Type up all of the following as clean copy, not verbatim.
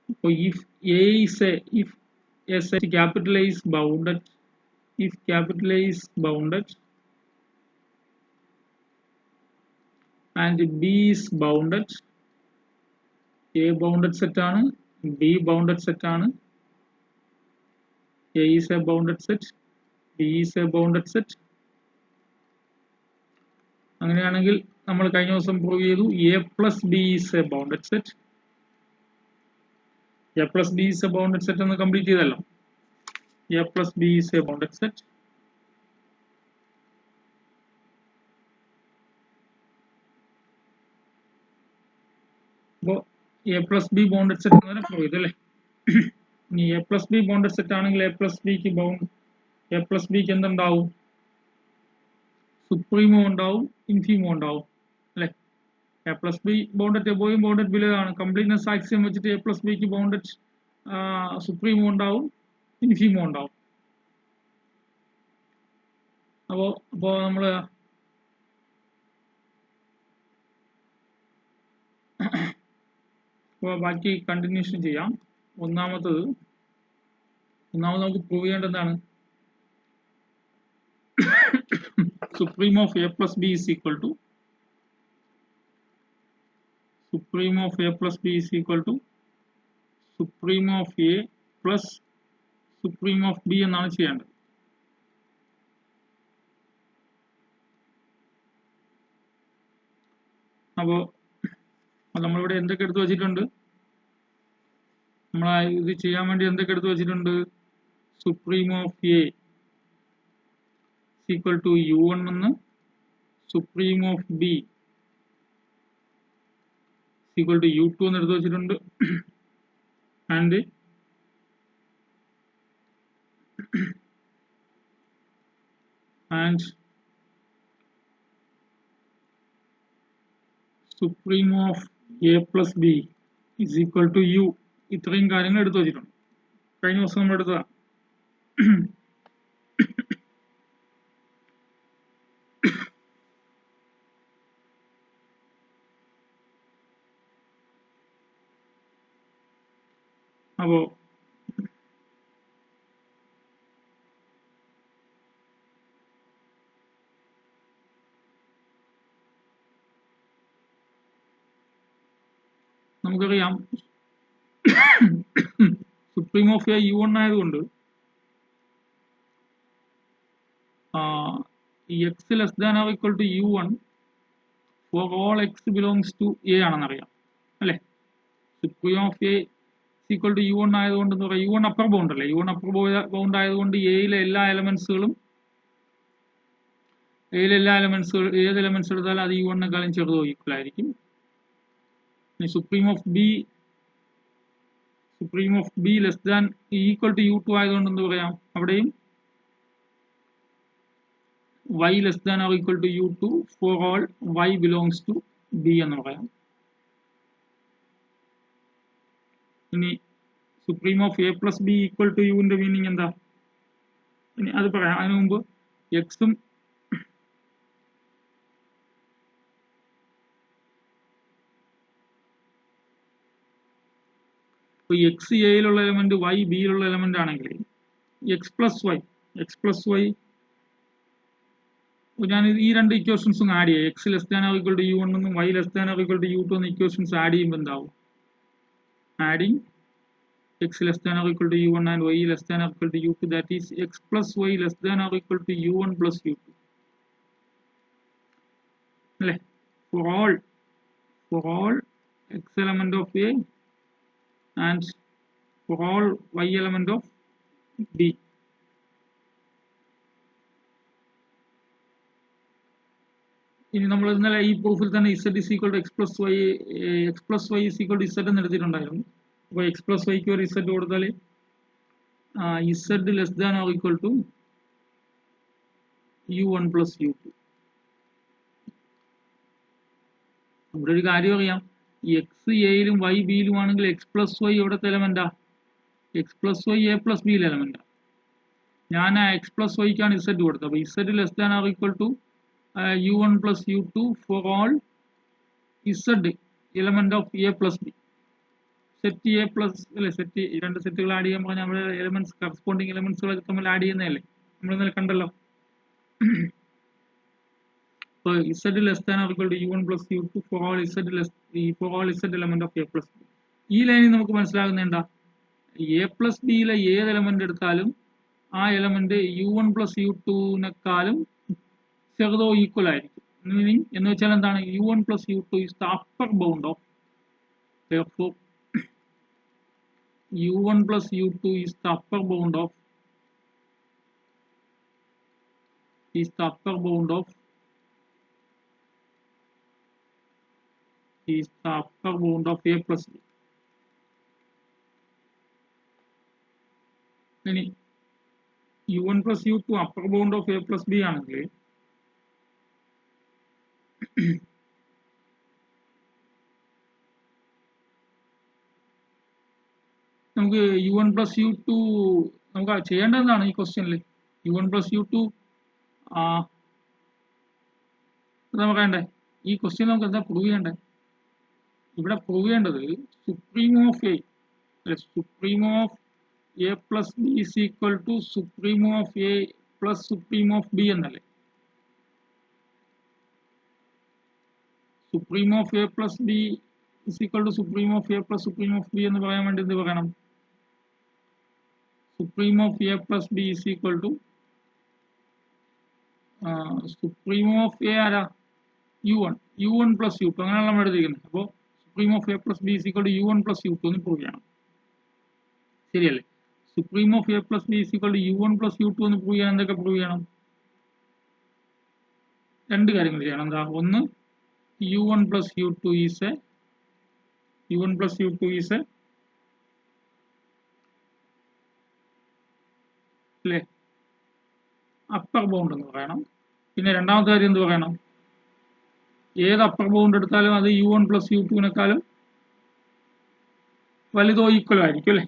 So if a set capital A is bounded, if capital A is bounded and B is bounded, A bounded set ആണ്, B bounded set ആണ്, A is a bounded set, B is a bounded set. അങ്ങനെയാണെങ്കിൽ നമ്മൾ കഴിഞ്ഞ ദിവസം prove ചെയ്തു A plus B is a bounded set. A plus B is a bounded set എന്ന് complete ചെയ്തല്ലോ. A plus B is a bounded set. അപ്പോൾ A plus B bounded set എന്ന് prove ചെയ്തു അല്ലേ. ഇനി A plus B bounded set ആണെങ്കിൽ A plus Bക്ക് എന്തുണ്ടാവും? സുപ്രീമോ ഉണ്ടാവും, ഇൻഫീമോ ഉണ്ടാവും അല്ലേ. A plus B ബൗണ്ടഡ് എബോയും ബൗണ്ടഡ് ബിലോ ആണ്. കംപ്ലീറ്റ്നെസ് ആക്സിയം വെച്ചിട്ട് A plus Bക്ക് ബൗണ്ടഡ് സുപ്രീമോ ഉണ്ടാവും, ഇൻഫീമോ ഉണ്ടാവും. അപ്പോൾ നമ്മൾ ബാക്കി കണ്ടിന്യൂഷൻ ചെയ്യാം. ഒന്നാമത് നമുക്ക് പ്രൂവ് ചെയ്യേണ്ടത് എന്താണ്? Supreme of A plus B is equal to supreme of A plus B is equal to supreme of A plus supreme of B എന്നാണ് ചെയ്യേണ്ടത്. അപ്പോൾ നമ്മളിവിടെ എന്തൊക്കെ എടുത്തു വെച്ചിട്ടുണ്ട്? നമ്മൾ ഇത് ചെയ്യാൻ വേണ്ടി എന്തൊക്കെ എടുത്തു വെച്ചിട്ടുണ്ട്? Supreme of A equal to U1 എന്ന്, supreme of B equal to U2 എന്ന് എടുത്തു വെച്ചിട്ടുണ്ട്. And supreme of A plus B is equal to U. ഇത്രയും കാര്യങ്ങൾ എടുത്തു വെച്ചിട്ടുണ്ട്. കഴിഞ്ഞ ദിവസം നമ്മൾ എടുത്തതാണ്. അപ്പോ നമുക്കറിയാം സുപ്രീം ഓഫ് എ U1 ആയതുകൊണ്ട് x less than or equal to U1 for all x belongs to A ആണെന്നറിയാം അല്ലേ. Supreme of A equal to U1 ആയതുകൊണ്ട് എന്ന് പറയാം, U1 അപ്പർ ബൗണ്ട് അല്ലേ. U1 അപ്പർ ബൗണ്ട് ആയതുകൊണ്ട് എയിലെ എല്ലാ എലമെന്റ്സുകളും ഏത് എലമെന്റ്സ് എടുത്താലും അത് U1നെക്കാളും ചെറുതോ ഈക്വൽ ആയിരിക്കും. Supreme of B less than equal to U2 ആയതുകൊണ്ട് എന്ത് പറയാം? അവിടെയും y less than or equal to U2 for all y belongs to B എന്ന് പറയാം. ഇനി supreme of A plus B equal to യുവിന്റെ മീനിങ് എന്താ? ഇനി അത് പറയാം. അതിനു മുമ്പ് എക്സും എക്സ് എയിലുള്ള എലമെന്റ് y ബിയിലുള്ള എലമെന്റ് ആണെങ്കിൽ എക്സ് പ്ലസ് വൈ ഞാൻ ഈ രണ്ട് ഇക്വേഷൻസും ആഡ് ചെയ്യാം. X less than or equal to U1 എന്നും y less than or equal to U2 എന്ന ഇക്വേഷൻസ് ആഡ് ചെയ്യുമ്പോൾ എന്താവും? Adding x less than or equal to U1 and y less than or equal to U2, that is x plus y less than or equal to U1 plus U2. For all x element of A and for all y element of B. ഇനി നമ്മൾ ഇന്നലെ ഈ പ്രൂഫിൽ തന്നെ z is equal to x plus y is equal to z എന്ന് എടുത്തിട്ടുണ്ടായിരുന്നു. അപ്പോൾ x plus yക്ക് ഒരു z കൊടുത്താൽ z less than or equal to U1 plus U2. നമ്മുടെ ഒരു കാര്യം അറിയാം, എക്സ് എയിലും y ബിയിലും ആണെങ്കിൽ എക്സ് പ്ലസ് വൈ എവിടത്തെ എലമെന്റാ? X plus Y A plus ബിയിൽ എലമെന്റാ. ഞാൻ ആ എക്സ് പ്ലസ് വൈക്കാണ് z കൊടുത്തത്. അപ്പോൾ z less than or equal to U1 plus U2 for all z element of A plus B. Set A plus അല്ലെ, set രണ്ട് സെറ്റുകൾ ആഡ് ചെയ്യാൻ പറഞ്ഞാൽ അവിടെ എലമെന്റ്സ് കറസ്പോണ്ടിങ് എലമെന്റ്സുകളൊക്കെ തമ്മിൽ ആഡ് ചെയ്യുന്നതല്ലേ, നമ്മൾ ഇന്നലെ കണ്ടല്ലോ. So z less than or equal to u1 plus u2 for all z element of a plus b. ഈ ലൈനിൽ നമുക്ക് മനസ്സിലാകുന്ന എന്താ, എ പ്ലസ് ബിയിലെ ഏത് എലമെന്റ് എടുത്താലും ആ എലമെന്റ് u1 പ്ലസ് u2-നേക്കാളും ചെറുതോ ഈക്വൽ ആയിരിക്കും. മീനിങ് എന്ന് വെച്ചാൽ എന്താണ്, u1 plus u2 is the upper bound of, therefore u1 plus u2 is the upper bound of a plus b. ഇനി u1 plus u2 upper bound of a plus b ആണെങ്കിൽ നമുക്ക് u1 plus u2 നമുക്ക് ചെയ്യേണ്ടതാണ് ഈ ക്വസ്റ്റ്യനിൽ. u1 plus u2 നമുക്ക് വേണ്ടേ, ഈ ക്വസ്റ്റ്യൻ നമുക്ക് എന്താ പ്രൂവ് ചെയ്യണ്ടേ? ഇവിടെ പ്രൂവ് ചെയ്യേണ്ടത് സുപ്രീം ഓഫ് എ അല്ലെ, supreme of A plus B is equal to supreme of A plus supreme of B എന്നല്ലേ. Supreme of A plus B is equal to supreme of A plus supreme of B എന്ന് പറയാൻ വേണ്ടി എന്ത് പറയണം, supreme of A plus B is equal to supreme of A ആരാ, u1 plus u2, അങ്ങനെയാണ് നമ്മൾ എഴുതിയിരിക്കുന്നത്. അപ്പോൾ supreme of A plus B is equal to u1 plus u2 എന്ന് പ്രൂവ് ചെയ്യണം, ശരിയല്ലേ? Supreme of A plus B is equal to u1 plus u2 എന്ന് prove ചെയ്യാൻ എന്തൊക്കെ പ്രൂവ് ചെയ്യണം? രണ്ട് കാര്യങ്ങൾ ചെയ്യണം. എന്താ, ഒന്ന് u1 പ്ലസ് u2 ഈസ് അല്ലേ അപ്പർ ബൗണ്ട് എന്ന് പറയണം. പിന്നെ രണ്ടാമത്തെ കാര്യം എന്ത് പറയണം, ഏത് അപ്പർ ബൗണ്ട് എടുത്താലും അത് u1 പ്ലസ് u2-നേക്കാളും വലുതോ ഈക്വലോ ആയിരിക്കും അല്ലേ.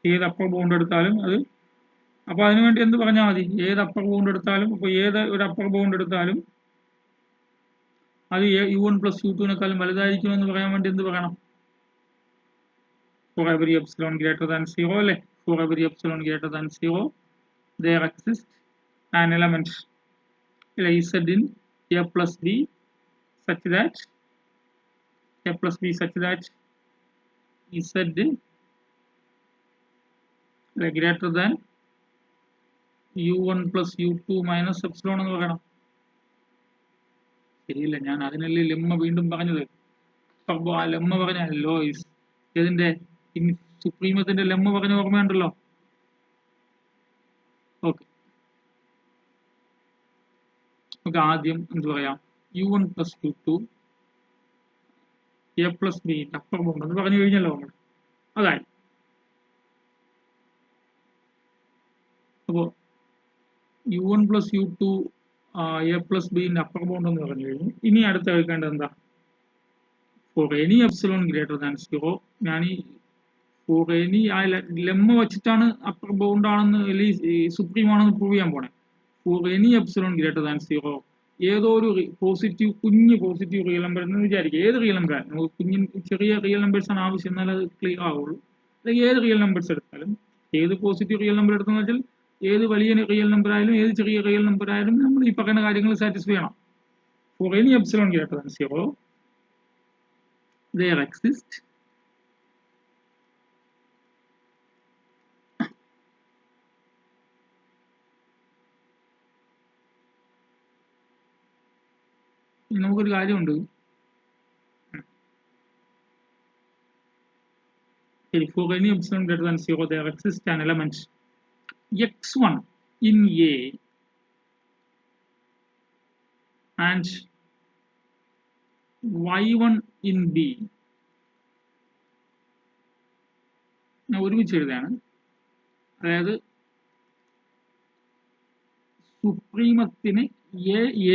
ഏത് അപ്പർ ബൗണ്ട് എടുത്താലും അത്, അപ്പൊ അതിനുവേണ്ടി എന്ത് പറഞ്ഞാൽ മതി, ഏത് അപ്പർ ബൗണ്ട് എടുത്താലും, അപ്പൊ ഏത് ഒരു അപ്പർ ബൗണ്ട് എടുത്താലും അത് u1 പ്ലസ് u2-നേക്കാളും വലുതായിരിക്കും എന്ന് പറയാൻ വേണ്ടി എന്ത് പറയണം, for every epsilon greater than 0 അല്ലേ, for every epsilon greater than 0 there exists an element z in a plus b such that z greater than u1 plus u2 minus epsilon എന്ന് പറയണം. ശരിയില്ല, ഞാൻ അതിനല്ലേ ലെമ്മ വീണ്ടും പറഞ്ഞത്. ലെമ്മ പറഞ്ഞ Lois ഇതിന്റെ സുപ്രീമത്തിന്റെ ലെമ്മ പറഞ്ഞ ഓർമ്മയുണ്ടല്ലോ. ഓക്കെ, നമുക്ക് ആദ്യം എന്ത് പറയാം, u1 plus u2 A plus B upper bound എന്ന് പറഞ്ഞു കഴിഞ്ഞല്ലോ നമ്മൾ. അതായി അപ്പോൾ u1 plus u2 A plus ബിന്റെ അപ്പർ ബൗണ്ട് എന്ന് പറഞ്ഞു കഴിഞ്ഞു. ഇനി അടുത്ത കേൾക്കേണ്ടത് എന്താ, for any epsilon greater than 0, ഞാൻ ഈ ഫോർ എനി ആ ലെമ്മ വെച്ചിട്ടാണ് അപ്പർ ബൗണ്ട് ആണെന്ന് അല്ലെങ്കിൽ സുപ്രീം ആണെന്ന് പ്രൂവ് ചെയ്യാൻ പോണേ. For any epsilon greater than 0, ഏതോ ഒരു പോസിറ്റീവ് കുഞ്ഞ് പോസിറ്റീവ് റിയൽ നമ്പർ എന്ന് വിചാരിക്കുക, ഏത് റിയൽ നമ്പർ, നമുക്ക് കുഞ്ഞ് ചെറിയ റിയൽ നമ്പേഴ്സ് ആണ് ആവശ്യം, എന്നാൽ അത് ക്ലിയർ ആവുള്ളൂ. അല്ലെങ്കിൽ ഏത് റിയൽ നമ്പേഴ്സ് എടുത്താലും, ഏത് പോസിറ്റീവ് റിയൽ നമ്പർ എടുത്തെന്ന് വെച്ചാൽ ഏത് വലിയ റിയൽ നമ്പർ ആയാലും ഏത് ചെറിയ റിയൽ നമ്പർ ആയാലും നമ്മൾ ഈ പറയുന്ന കാര്യങ്ങൾ സാറ്റിസ്ഫൈ ചെയ്യണം. Four any epsilon greater than 0 there exist നമുക്കൊരു കാര്യമുണ്ട്, for any epsilon greater than 0 there exists an element x1 in A and y1 in B. ഞാൻ ഒരുമിച്ച് എഴുതാണ്, അതായത് സുപ്രീമത്തിന്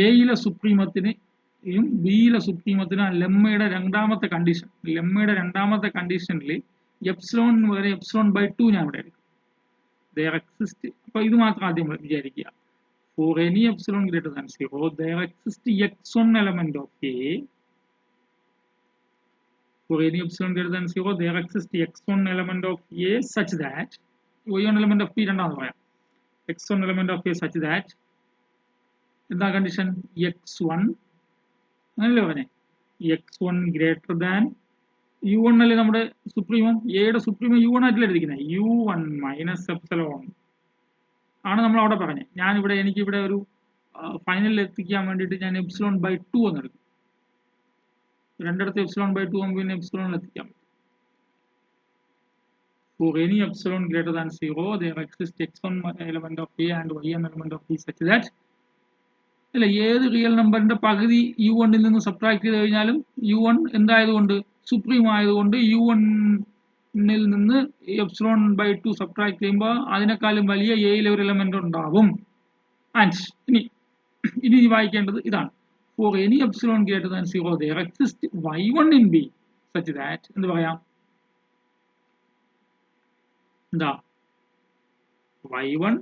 എയിലെ സുപ്രീമത്തിനും ബിയിലെ സുപ്രീമത്തിനും ലെമ്മയുടെ രണ്ടാമത്തെ കണ്ടീഷനിൽ എപ്സിലോൺ എന്ന് പറയുന്നത് എപ്സിലോൺ ബൈ 2 ഞാൻ ഇവിടെ എടുക്കും. There exist, അപ്പൊ ഇത് മാത്രം ആദ്യം വിചാരിക്കുക. For any epsilon greater than 0, there exists x1 element of A. For any epsilon greater than 0, there exists x1 element of A such that y1 element of P രണ്ടാമത് പറയാം. x1 element of A such that എന്താ condition x1 അങ്ങനല്ലേ പറഞ്ഞേ x1 greater than u1 അല്ലേ നമ്മുടെ supremum എയുടെ supremum u1 ആയിട്ടല്ലേ എടുക്കുന്നത് u1 മൈനസ് എപ്സിലോൺ ആണ് നമ്മൾ അവിടെ പറഞ്ഞത്. ഞാനിവിടെ എനിക്കിവിടെ ഒരു ഫൈനലിൽ എത്തിക്കാൻ വേണ്ടിയിട്ട് ഞാൻ എപ്സിലോൺ ബൈ 2 എന്ന് എടുക്കും. രണ്ടിടത്ത് എപ്സിലോൺ ബൈ 2 ആകുമ്പോൾ പിന്നെ എപ്സിലോണിൽ എത്തിക്കാൻ പറ്റും. For any epsilon greater than 0, there exists x1 element of A and y1 element of B such that അല്ല ഏത് റിയൽ നമ്പറിന്റെ പകുതി u1 ൽ നിന്ന് സബ്ട്രാക്ട് ചെയ്ത് കഴിഞ്ഞാലും u1 എന്തായതുകൊണ്ട് സുപ്രീം ആയതുകൊണ്ട് u1 ൽ നിന്ന് എപ്സിലോൺ ബൈ 2 സബ്ട്രാക്ട് ചെയ്യുമ്പോൾ അതിനേക്കാളും വലിയ എയിലെ ഒരു എലമെന്റ് ഉണ്ടാവും. ആൻഡ് ഇനി വായിക്കേണ്ടത് ഇതാണ്. For any epsilon greater than 0, there exists y1 in B such that എന്ത് പറയാം എന്താ y1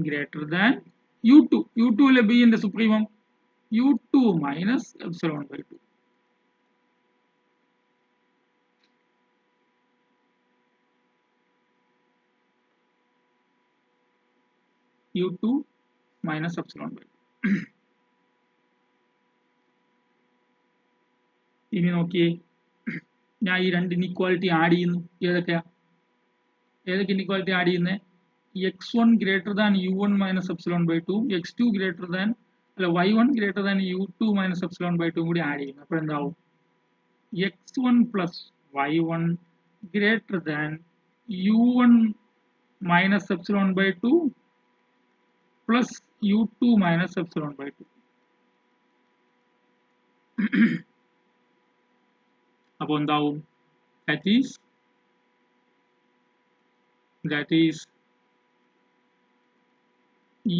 greater than u2. u2 ലെ b ന്റെ supremum u2 minus epsilon by 2. u2 minus epsilon by 2. ഇനി നോക്കിയേ ഞാൻ ഈ രണ്ട് ഇൻഇക്വാലിറ്റി ആഡ് ചെയ്യുന്നു. ഏതൊക്കെ ഇൻഇക്വാലിറ്റി ആഡ് ചെയ്യുന്നത് x1 greater than u1 minus epsilon by 2, x2 greater than അല്ല y1 greater than u2 minus epsilon by 2 കൂടി ആഡ് ചെയ്യുന്നു. അപ്പോൾ എന്താവും x1 plus y1 greater than u1 minus epsilon by 2 plus u2 minus epsilon by 2. അപ്പോൾ എന്താവും that is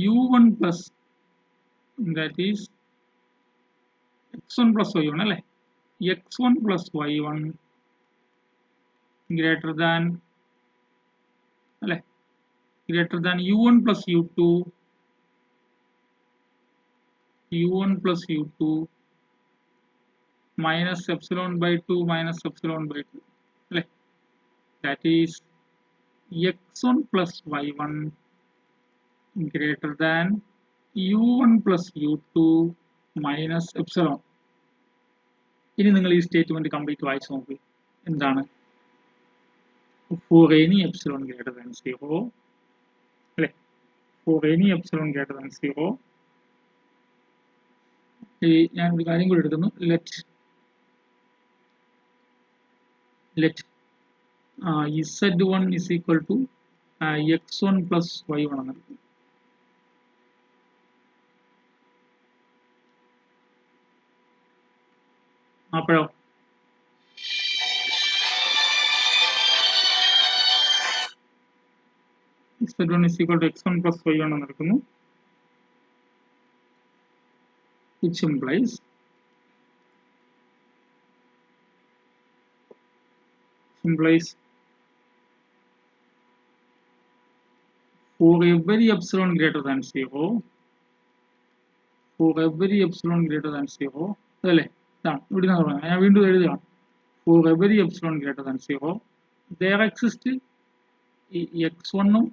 u1 plus that is x1 plus y1 അല്ലേ x1 plus y1 greater than അല്ലേ greater than u1 plus u2 minus epsilon by 2 minus epsilon by 2 അല്ലേ that is x1 plus y1 greater than u1 plus u2 minus epsilon. ഇനി നിങ്ങൾ ഈ statement complete വായിച്ചു നോക്കൂ. എന്താണ് for any epsilon greater than 0 അല്ലേ for any epsilon greater than 0 ഞാൻ ഒരു കാര്യം കൂടി എടുക്കുന്നു. let z1 is equal to x1 plus y1 എന്ന് എടുക്കും. അപ്പോഴോ z1 is equal to x1 plus y1 എന്ന് എടുക്കുന്നു. which implies for every epsilon greater than 0 അതല്ലേ ഇതാണ് ഇവിടെ നിന്ന് പറഞ്ഞത്. ഞാൻ വീണ്ടും എഴുതുകയാണ്. for every epsilon greater than 0 there exists ഈ x1 ഉം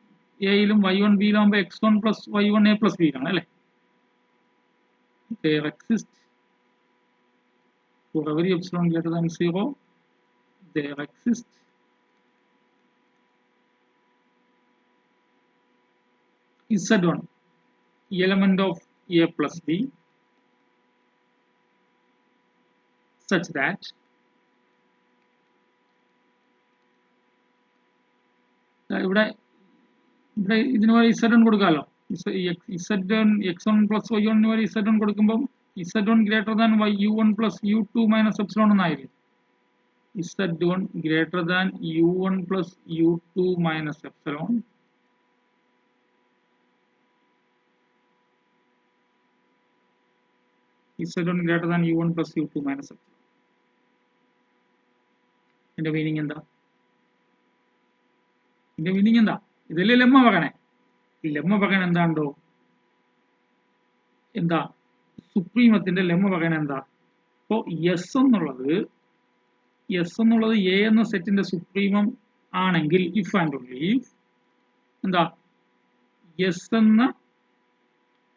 എയിലും y1 ബിയിലാകുമ്പോൾ x1 plus y1 a plus b ആണ് അല്ലേ there exists for every epsilon greater than 0 there exists z1 element of a plus b such that ഇവിടെ ഇതിന് വരെ z1 കൊടുക്കാമല്ലോ. z1 x1 plus y1 വരെ z1 കൊടുക്കുമ്പോൾ z1 greater than u1 plus u2 minus epsilon എന്നായിരിക്കും. z1 greater than u1 plus u2 minus epsilon z1 greater than u1 plus u2 minus epsilon. ഇതിന്റെ meaning എന്താ? ഇതല്ലേ lemma പറയണേ. ഈ lemma പറയണ എന്താണ്ടോ എന്താ സുപ്രീമത്തിന്റെ ലെമ്മ പറയുന്നത് എന്താ? അപ്പോൾ എസ് എന്നുള്ളത് എ എന്ന സെറ്റിന്റെ സുപ്രീമം ആണെങ്കിൽ ഇഫ് ആൻഡ് ഓൺലി ഇഫ് എന്താ എസ് എന്ന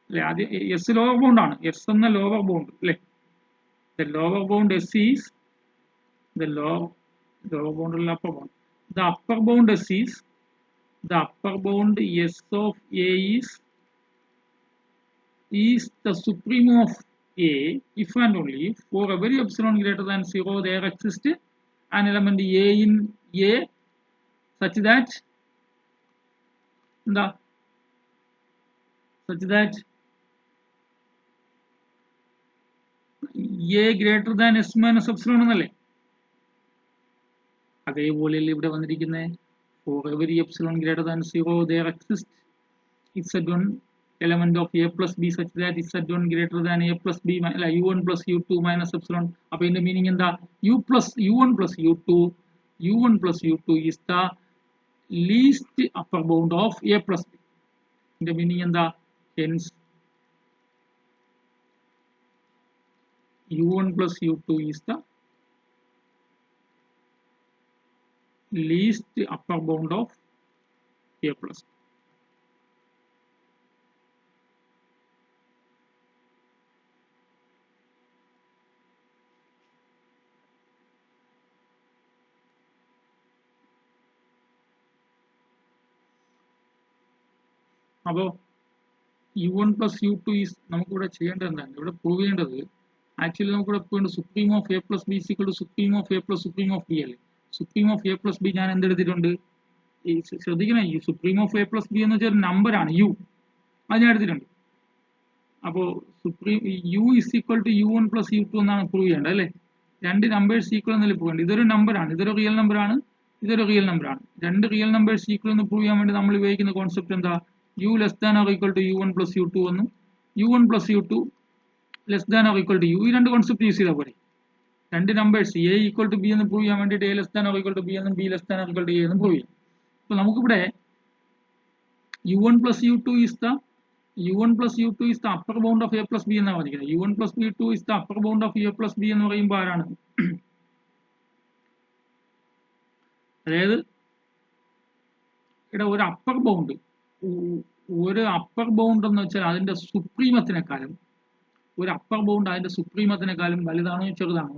അല്ലെ, ആദ്യം എസ് ലോവർ ബൗണ്ട് ആണ്, എസ് എന്ന ലോവർ ബൗണ്ട് അല്ലെ, the lower bound S is the lower bound അല്ല upper bound, the upper bound S is the upper bound S of A is the supreme of A if and only if for every epsilon greater than 0 there exists an element A in A such that A greater than S minus epsilon എന്നല്ലേ? അതേപോലെയല്ലേ ഇവിടെ വന്നിരിക്കുന്നത്, for every epsilon greater than 0 there exists z1 element of A plus B such that z1 greater than A plus B u1 plus u2 minus epsilon. അപ്പോൾ ഇതിന്റെ meaning എന്താ? u1 plus u2 is the least upper bound of A plus B. ഇതിന്റെ meaning എന്താ? hence u1 plus u2 is the least upper bound of A plus B. അപ്പോൾ u1 plus u2 is നമുക്കിവിടെ ചെയ്യേണ്ടത് എന്താണ്? ഇവിടെ prove ചെയ്യേണ്ടത് actually നമുക്കിവിടെ പോയിട്ട് supreme of A plus B equal to supreme of A plus supreme of B അല്ലേ? Supreme of A plus B ഞാൻ എന്തെടുത്തിട്ടുണ്ട്? ഈ ശ്രദ്ധിക്കണം, ഈ supreme of A plus B എന്ന് വെച്ചാൽ ഒരു നമ്പറാണ് യു, അത് ഞാൻ എടുത്തിട്ടുണ്ട്. അപ്പോൾ supreme u is equal to u1 plus u2 എന്നാണ് പ്രൂവ് ചെയ്യേണ്ടത് അല്ലേ? രണ്ട് നമ്പേഴ്സ് ഈക്വൽ എന്നല്ലേ പ്രൂവ് ചെയ്യേണ്ടത്? ഇതൊരു നമ്പറാണ്, ഇതൊരു റിയൽ നമ്പറാണ്, ഇതൊരു റിയൽ നമ്പറാണ്. രണ്ട് റിയൽ നമ്പേഴ്സ് ഈക്വൽ എന്ന് പ്രൂവ് ചെയ്യാൻ വേണ്ടി നമ്മൾ ഉപയോഗിക്കുന്ന കോൺസെപ്റ്റ് എന്താ? u less than or equal to u1 plus u2 എന്നും u1 plus u2 less than or equal to u, ഈ രണ്ട് കോൺസെപ്റ്റ് യൂസ് ചെയ്താൽ പോലെ. രണ്ട് numbers A equal to B എന്ന് പ്രൂവ് ചെയ്യാൻ വേണ്ടിയിട്ട് A less than or equal to B എന്നും B less than or equal to A എന്നും പ്രൂവ് ചെയ്യാം. അപ്പോൾ നമുക്കിവിടെ u1 plus u2 is the upper bound of a plus b എന്നാണ് പറഞ്ഞിരിക്കുന്നത്. u1 plus u2 is the upper bound of a plus b എന്ന് പറയുമ്പോൾ ആരാണ്? അതായത് ഇവിടെ ഒരു അപ്പർ ബൗണ്ട് എന്ന് വെച്ചാൽ അതിന്റെ സുപ്രീമത്തിനെക്കാളും വലുതാണോ ചെറുതാണോ?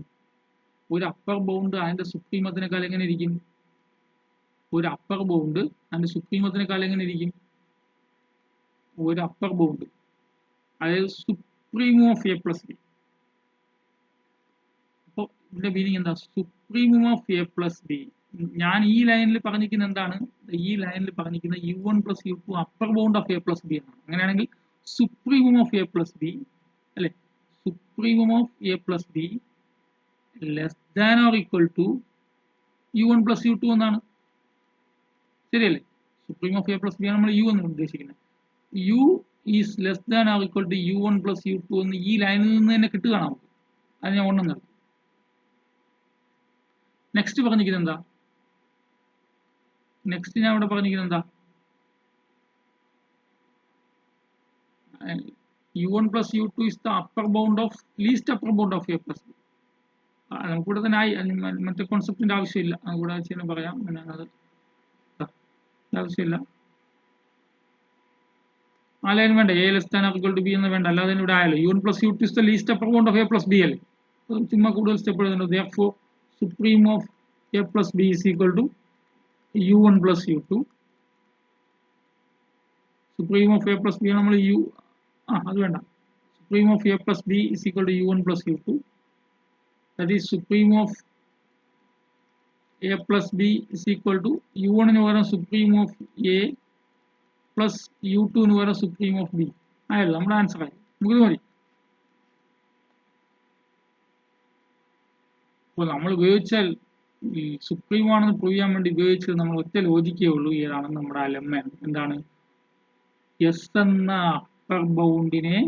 ഒരു അപ്പർ ബൗണ്ട് അതിന്റെ സുപ്രീമത്തിനേക്കാൾ എങ്ങനെ ഇരിക്കും? ഒരു അപ്പർ ബൗണ്ട് അതിന്റെ സുപ്രീമത്തിനേക്കാൾ എങ്ങനെ ഇരിക്കും? ഒരു അപ്പർ ബൗണ്ട് അതായത് supreme of A plus B. അപ്പോൾ ഇതിന്റെ മീനിങ് എന്താ? Supreme of A plus B. ഞാൻ ഈ ലൈനിൽ പറഞ്ഞിരിക്കുന്നത് എന്താണ്? ഈ ലൈനിൽ പറഞ്ഞിരിക്കുന്നത് u1 plus u2 upper bound of A plus B എന്നാണ്. അങ്ങനെയാണെങ്കിൽ supreme of A plus B അല്ലെ, supreme of A plus B less than or equal to u1 plus u2 എന്നാണ്. ശരിയല്ലേ? Supreme of A plus B ആണ് നമ്മൾ u എന്ന് ഉദ്ദേശിക്കുന്നത്. u is less than or equal to u1 plus u2 എന്ന് ഈ ലൈനിൽ നിന്ന് തന്നെ കിട്ടുകയാണ് നമുക്ക്. അത് ഞാൻ ഒന്നും നിർത്തും. നെക്സ്റ്റ് പറഞ്ഞിരിക്കുന്നത് എന്താ? നെക്സ്റ്റ് ഞാൻ ഇവിടെ പറഞ്ഞിരിക്കുന്നത് എന്താ? u1 plus u2 is the least upper bound of a plus b. നമുക്കിവിടെ തന്നെ മറ്റേ കോൺസെപ്റ്റിന്റെ ആവശ്യമില്ല, അതുകൂടെ വെച്ച് പറയാം. അത് ആവശ്യമില്ല, ആ ലൈൻ വേണ്ട, A less than or equal to B എന്ന് വേണ്ട, അല്ലാതെ ഇവിടെ ആയല്ലോ u1 plus u2 is the least upper bound of a plus b അല്ലേ? ചുമ്മാ കൂടുതൽ സ്റ്റെപ്പ് എഴുതുന്നുണ്ട്. therefore supreme of a plus b is equal to u1 plus u2. supreme of a plus b നമ്മൾ അത് വേണ്ട. supreme of a plus b is equal to u1 plus u2. that is supreme of a plus b is equal to u1 ന് പകരം supreme of a plus u2 ന് പകരം supreme of b ആയല്ലോ. നമ്മുടെ answer ആയി. നമുക്ക് മതി. അപ്പോൾ നമ്മൾ ഉപയോഗിച്ചാൽ ഈ സുപ്രീം ആണെന്ന് പ്രൂവ് ചെയ്യാൻ വേണ്ടി ഉപയോഗിച്ചത് നമ്മൾ ഒറ്റ ലോജിക്കേ ഉള്ളൂ. ഏതാണ് നമ്മുടെ ആ ലെമ്മ? എന്താണ്? എസ് എന്ന അപ്പർ ബൗണ്ടിനെ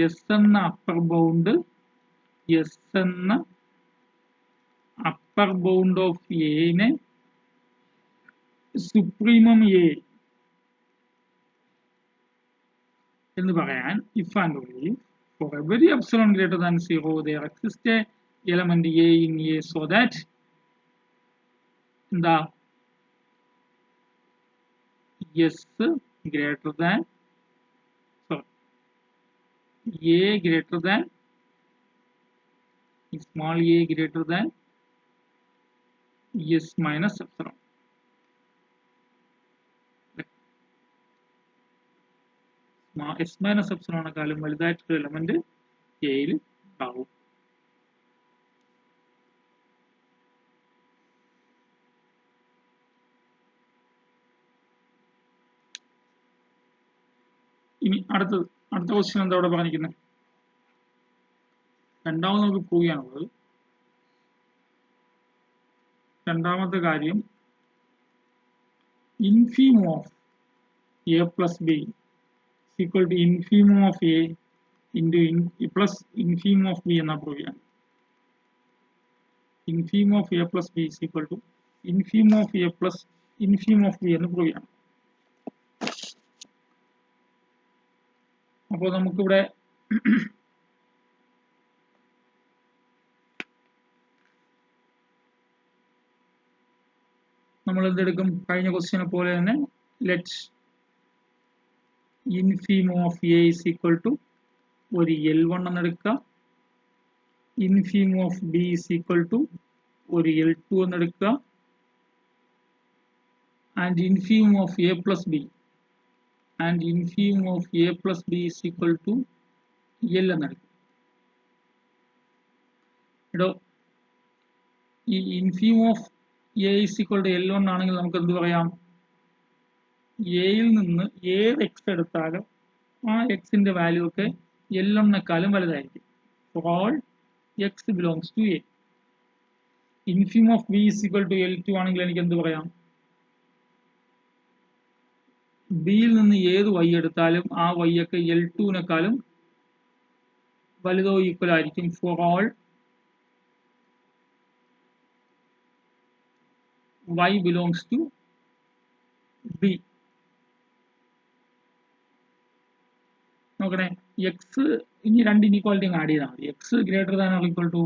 എസ് എന്ന അപ്പർ ബൗണ്ട് ഓഫ് എനെ സുപ്രീമം എ എന്ന് പറയാൻ if and only for every epsilon greater than 0 there exists a element a in A so that എന്താ s greater than a greater than small a greater than s minus epsilon. S minus epsilon കാലം വലുതായിട്ടുള്ള element എയിൽ ഉണ്ടാവും. ഇനി അടുത്ത question എന്താ ഇവിടെ പറഞ്ഞിരിക്കുന്നത്? രണ്ടാമത് നമുക്ക് പ്രൂവ് ചെയ്യാനുള്ളത് രണ്ടാമത്തെ കാര്യം infimum of a plus b is equal to infimum of a into plus infimum of b എന്നാ പ്രൂവ് ചെയ്യാൻ. infimum of a plus b is equal to infimum of a plus infimum of b എന്ന് prove ചെയ്യാം. അപ്പോൾ നമുക്കിവിടെ നമ്മൾ എന്തെടുക്കും? കഴിഞ്ഞ ക്വസ്റ്റ്യനെ പോലെ തന്നെ let infimum of a is equal to ഒരു L1 എന്നെടുക്കുക, infimum of b is equal to ഒരു L2 എന്നെടുക്കുക, and infimum of a plus b is equal to L എന്നെടുക്കുക. എടോ ഈ infimum of a is equal to L1 ആണെങ്കിൽ നമുക്ക് എന്ത് പറയാം? എയിൽ നിന്ന് ഏത് എക്സ് എടുത്താലും ആ എക്സിന്റെ വാല്യൂ ഒക്കെ L1നെക്കാളും വലുതായിരിക്കും. For all x belongs to a. infimum of b is equal to L2 ആണെങ്കിൽ എനിക്ക് എന്ത് പറയാം? ബിയിൽ നിന്ന് ഏത് y എടുത്താലും ആ y ഒക്കെ L2നെക്കാളും വലുതോ ഈക്വൽ ആയിരിക്കും. For all y belongs to b. നോക്കണേ, എക്സ് ഇനി രണ്ട് ഇനീക്വാലിറ്റി ആഡ് ചെയ്താൽ മതി. X greater than or equal to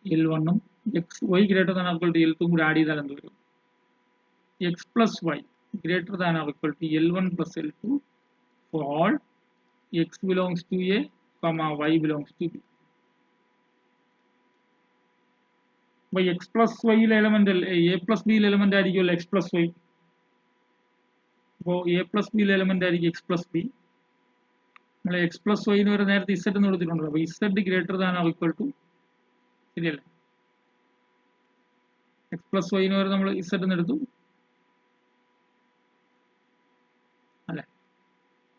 L1 X Y greater than or equal to L2 കൂടി ആഡ് ചെയ്താൽ എന്ത് വരും? X plus Y greater than or equal to L1 plus L2 for all X belongs to A Y belongs to B. അപ്പൊ X plus വൈയിലെ element A plus ബിയിലെ element ആയിരിക്കുമല്ലോ X plus Y. അപ്പോൾ A plus ബിയിലെ element ആയിരിക്കും X plus B. നമ്മൾ X plus വൈന്ന് വരെ നേരത്തെ ഇസഡ് എന്ന് കൊടുത്തിട്ടുണ്ടല്ലോ. അപ്പൊ Z greater than or equal to, ശരിയല്ലേ? എക്സ് പ്ലസ് വൈന്ന് വരെ നമ്മൾ ഇസഡ് എന്ന് എടുത്തു അല്ലെ?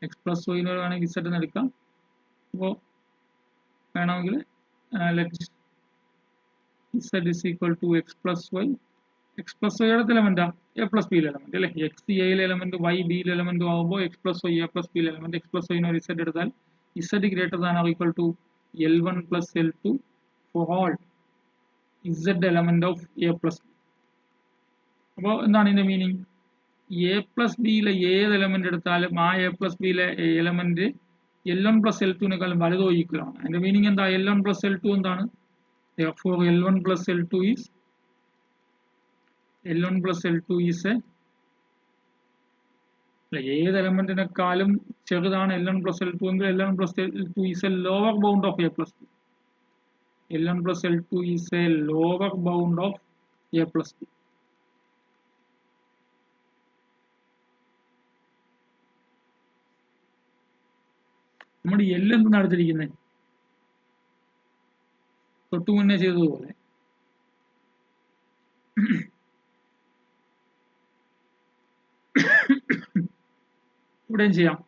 എക്സ് പ്ലസ് വൈന്ന് വരെ വേണമെങ്കിൽ ഇസഡ് എന്ന് എടുക്കാം. അപ്പോൾ വേണമെങ്കിൽ let z is equal to x plus y. x plus y യുടെ എലമെന്റാ a plus b എലമെന്റ് അല്ലേ? x a യിലെ എലമെന്റ് y b യിലെ എലമെന്റ് ആവുമ്പോൾ x plus y a plus b element. x plus y ന് ഒരു z എടുത്താൽ z greater than or equal to L1 plus L2 for all z element of a plus b. അപ്പോൾ എന്താണ് ഇതിന്റെ meaning? a plus b യിലെ ഏത് element എടുത്താലും ആ a plus b യിലെ എലമെന്റ് L1 plus L2നെക്കാളും വലുതോ ഈക്വൽ ആണ്. അതിന്റെ മീനിങ് എന്താ? L1 plus L2 എന്താണ്? Therefore L1 plus L2 is ഏത് എലമെന്റിനെക്കാളും ചെറുതാണ് L1 plus L2 എങ്കിൽ L1 plus L2 is a lower bound of a plus b. L1 plus L2 is a lower bound of a plus b. നമ്മുടെ L എന്താണ് എടുത്തിരിക്കുന്നത്? തൊട്ടു മുന്നേ ചെയ്തതുപോലെ ഇവിടെയും ചെയ്യാം.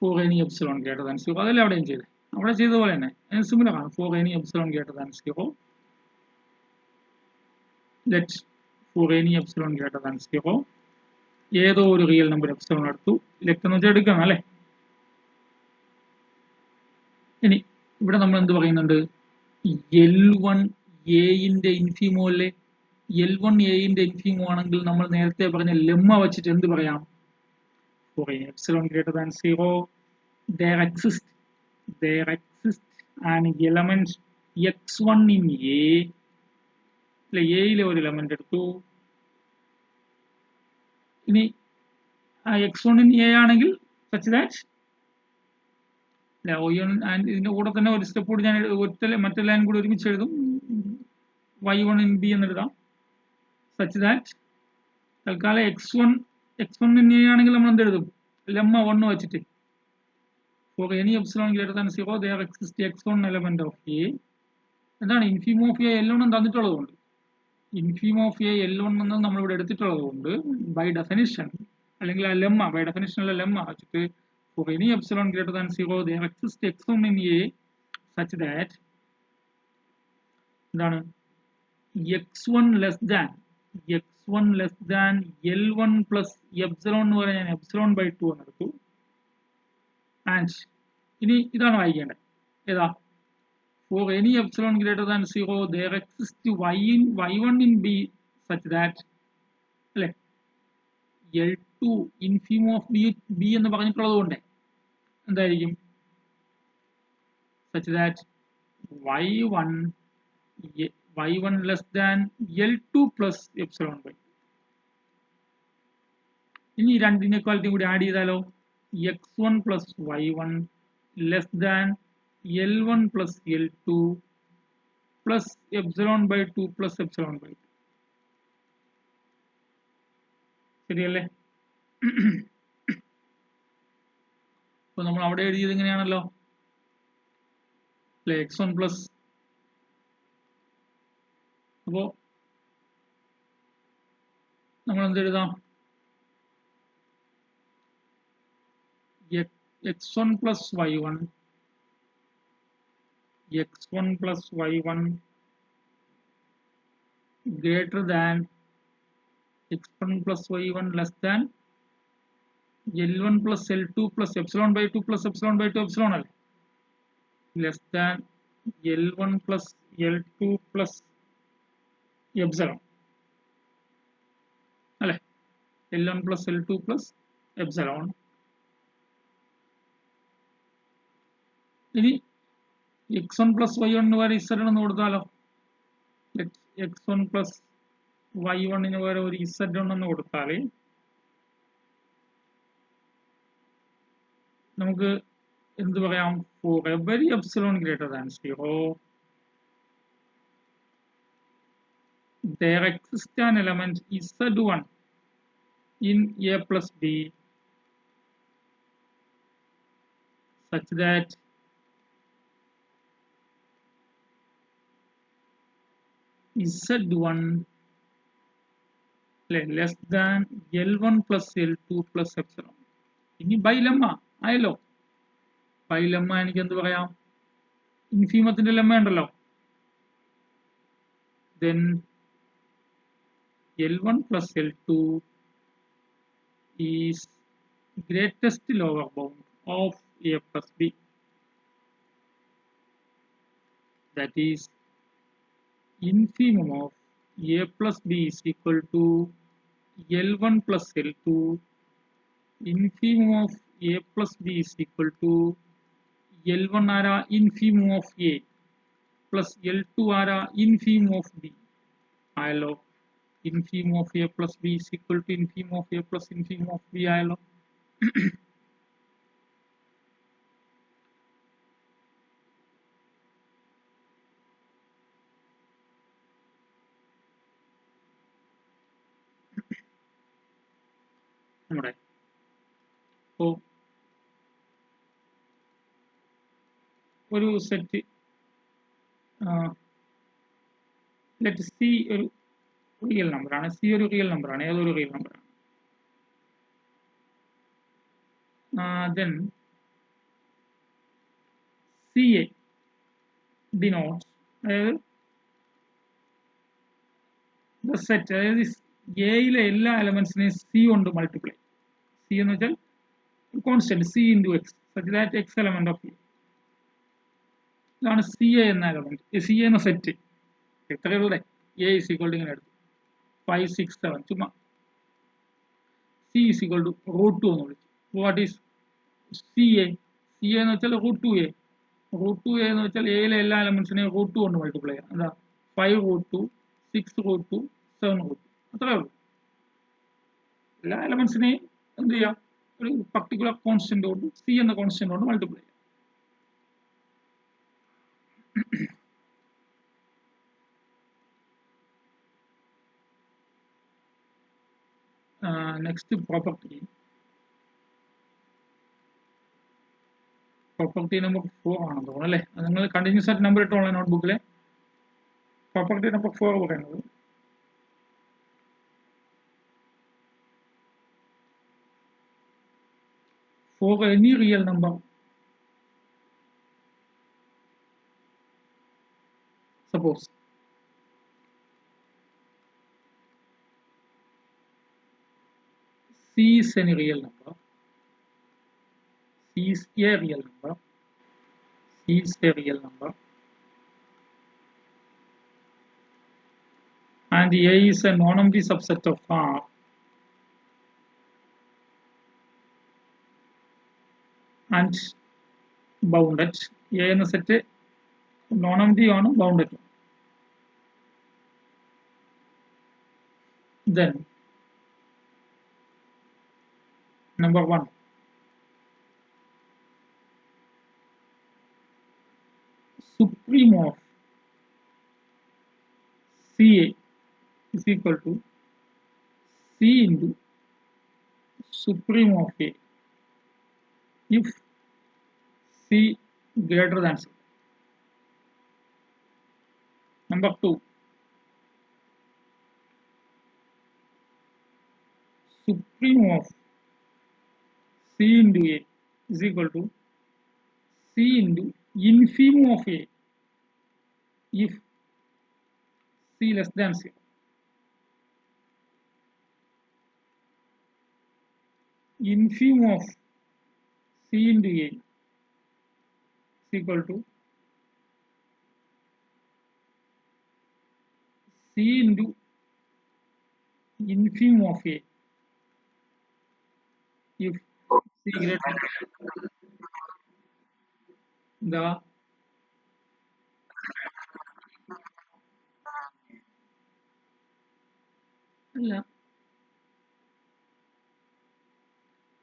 Four any epsilon greater than 0 അതല്ലേ അവിടെയും ചെയ്തത്? അവിടെ ചെയ്തതുപോലെ തന്നെ സിമിലർ ആണ്. Four any epsilon greater than 0 let four any epsilon greater than 0 ഏതോ ഒരു റിയൽ നമ്പർ എപ്സിലോൺ എടുത്തു. ലെറ്റ് എന്ന് വെച്ചാൽ എടുക്കണം അല്ലേ? ഇനി ഇവിടെ നമ്മൾ എന്ത് പറയുന്നുണ്ട്? L1 എന്റെ ഇൻഫിമോ അല്ലേ? L1 എന്റെ ഇൻഫിമോ ആണെങ്കിൽ നമ്മൾ നേരത്തെ പറഞ്ഞ ലെമ്മ വെച്ചിട്ട് എന്ത് പറയാം? for any epsilon greater than 0 there exists an element x1 in A. എയിലെ ഒരു എലമെന്റ് എടുത്തു. ഇനി ആ x1 in A ആണെങ്കിൽ such that ഇതിന്റെ കൂടെ തന്നെ ഒരു സ്റ്റെപ്പ് കൂടി ഞാൻ മറ്റേ ലൈൻ കൂടി ഒരുമിച്ച് എഴുതും. y1 in B എന്ന് എഴുതാം. such that തൽക്കാലം x1 in A ആണെങ്കിൽ നമ്മൾ എന്ത് എഴുതും? ലെമ്മ 1 വെച്ചിട്ട് for any epsilon greater than 0 there exists x1 element of A. എന്താണ് ഇൻഫീം ഓഫ് എ L1 തന്നിട്ടുള്ളതുകൊണ്ട് ഇൻഫീം ഓഫ് എ L1 എന്ന് നമ്മൾ ഇവിടെ എടുത്തിട്ടുള്ളത് കൊണ്ട് ബൈ ഡെഫിനിഷൻ അല്ലെങ്കിൽ ആ ലെമ്മ ബൈ ഡെഫിനിഷനുള്ള ലെമ്മ വെച്ചിട്ട് for any epsilon greater than 0 there exists x1 in A such that എന്താണ് x1 less than L1 plus epsilon എന്ന് പറഞ്ഞാൽ epsilon by 2 എന്ന് എടുത്തു. ആൻഡ് ഇനി ഇതാണ് വായിക്കേണ്ടത്. ഏതാ for any epsilon greater than 0 there exists y1 in B such that അല്ലെ L2 infim of B എന്ന് പറഞ്ഞിട്ടുള്ളത് കൊണ്ട് എന്തായിരിക്കും such that y1 less than L2 plus epsilon by. ഇനി രണ്ട് ഇനക്വാലിറ്റി കൂടി ആഡ് ചെയ്താലോ x1 plus y1 less than L1 plus L2 plus epsilon by 2 plus epsilon by 2. ശരിയല്ലേ? അപ്പൊ നമ്മൾ അവിടെ എഴുതിയത് എങ്ങനെയാണല്ലോ x1 plus അപ്പോ നമ്മൾ എന്ത് എഴുതാം x1 plus y1 greater than x1 plus y1 less than L1 plus L2 plus epsilon by 2 plus epsilon by 2 epsilon അല്ലേ less than L1 plus L2 plus epsilon അല്ലേ L1 plus L2 plus epsilon. ഇനി x1 plus y1 വരെ z എന്ന് കൊടുത്താലോ x1 plus y1 വരെ ഒരു z എന്ന് കൊടുത്താൽ നമുക്ക് എന്ത് പറയാം for every epsilon greater than 0 there exists an element z1 in A plus B such that z1 less than L1 plus L2 plus epsilon. ഇനി ബൈ ലെമ്മ ആയല്ലോ ബൈ ലെമ്മ എനിക്ക് എന്ത് പറയാം ഇൻഫീമത്തിന്റെ ലെമ്മ ഉണ്ടല്ലോ then L1 plus L2 is greatest lower bound of A plus B, that is infimum of A plus B is equal to L1 plus L2. Infimum of A plus B is equal to L1 ara infimum of A plus L2 ara infimum of B. ആയല്ലോ infimum of A plus B is equal to infimum of A plus infimum of B ആയല്ലോ. നമ്മുടെ ഒരു set let see ഒരു real number ആണ് C ഒരു real number ആണ് ഏതൊരു real number ആണ് then CA denotes അതായത് the set അതായത് എയിലെ എല്ലാ എലമെന്റ്സിനെയും സി കൊണ്ട് മൾട്ടിപ്ലൈ സി എന്ന് വെച്ചാൽ constant C into X such that X element of A ഇതാണ് സി എ എന്ന എലമെന്റ് സി എന്ന സെറ്റ് എത്രയുള്ള എ ഇസ് ഈക്വൽ ടു ഇങ്ങനെ എടുത്തു 5 6 7 ചുമ്മാ സി ഇസ് ഈക്വൽ ടു √2 എന്ന് വിളിച്ചു what is C A? C A എന്ന് വെച്ചാൽ root two A. Root two A എന്ന് വെച്ചാൽ എയിലെ എല്ലാ എലമെന്റ്സിനെയും റൂട്ട് ടു കൊണ്ട് മൾട്ടിപ്ലൈ ചെയ്യാം. എന്താ 5 root two, 6 root two, 7 root two, അത്രേ ഉള്ളൂ. എല്ലാ എലമെന്റ്സിനെയും എന്ത് ചെയ്യാം, ഒരു പർട്ടിക്കുലർ കോൺസ്റ്റന്റ് കൊണ്ട്, സി എന്ന കോൺസ്റ്റന്റ് കൊണ്ട് മൾട്ടിപ്ലൈ ചെയ്യാം. നെക്സ്റ്റ് പ്രോപ്പർട്ടി നമ്പർ 4 ആണെന്ന് തോന്നുന്നു അല്ലേ? അത് നിങ്ങൾ കണ്ടിന്യൂസ് ആയിട്ട് നമ്പർ ഇട്ടോളാം നോട്ട്ബുക്കിലെ. പ്രോപ്പർട്ടി നമ്പർ 4 പറയുന്നത് for any real number, suppose C is any real number, C is a real number, C is a real number, and A is a non-empty subset of R, and bounded. A എന്ന set non-empty ആണ്, bounded. Then number 1, supreme of CA is equal to C into supreme of A if C greater than C. Number 2, supreme of C into A is equal to C into infimum of A if C less than 0. Infimum of C into A is equal to C into infimum of A if C greater the അല്ല,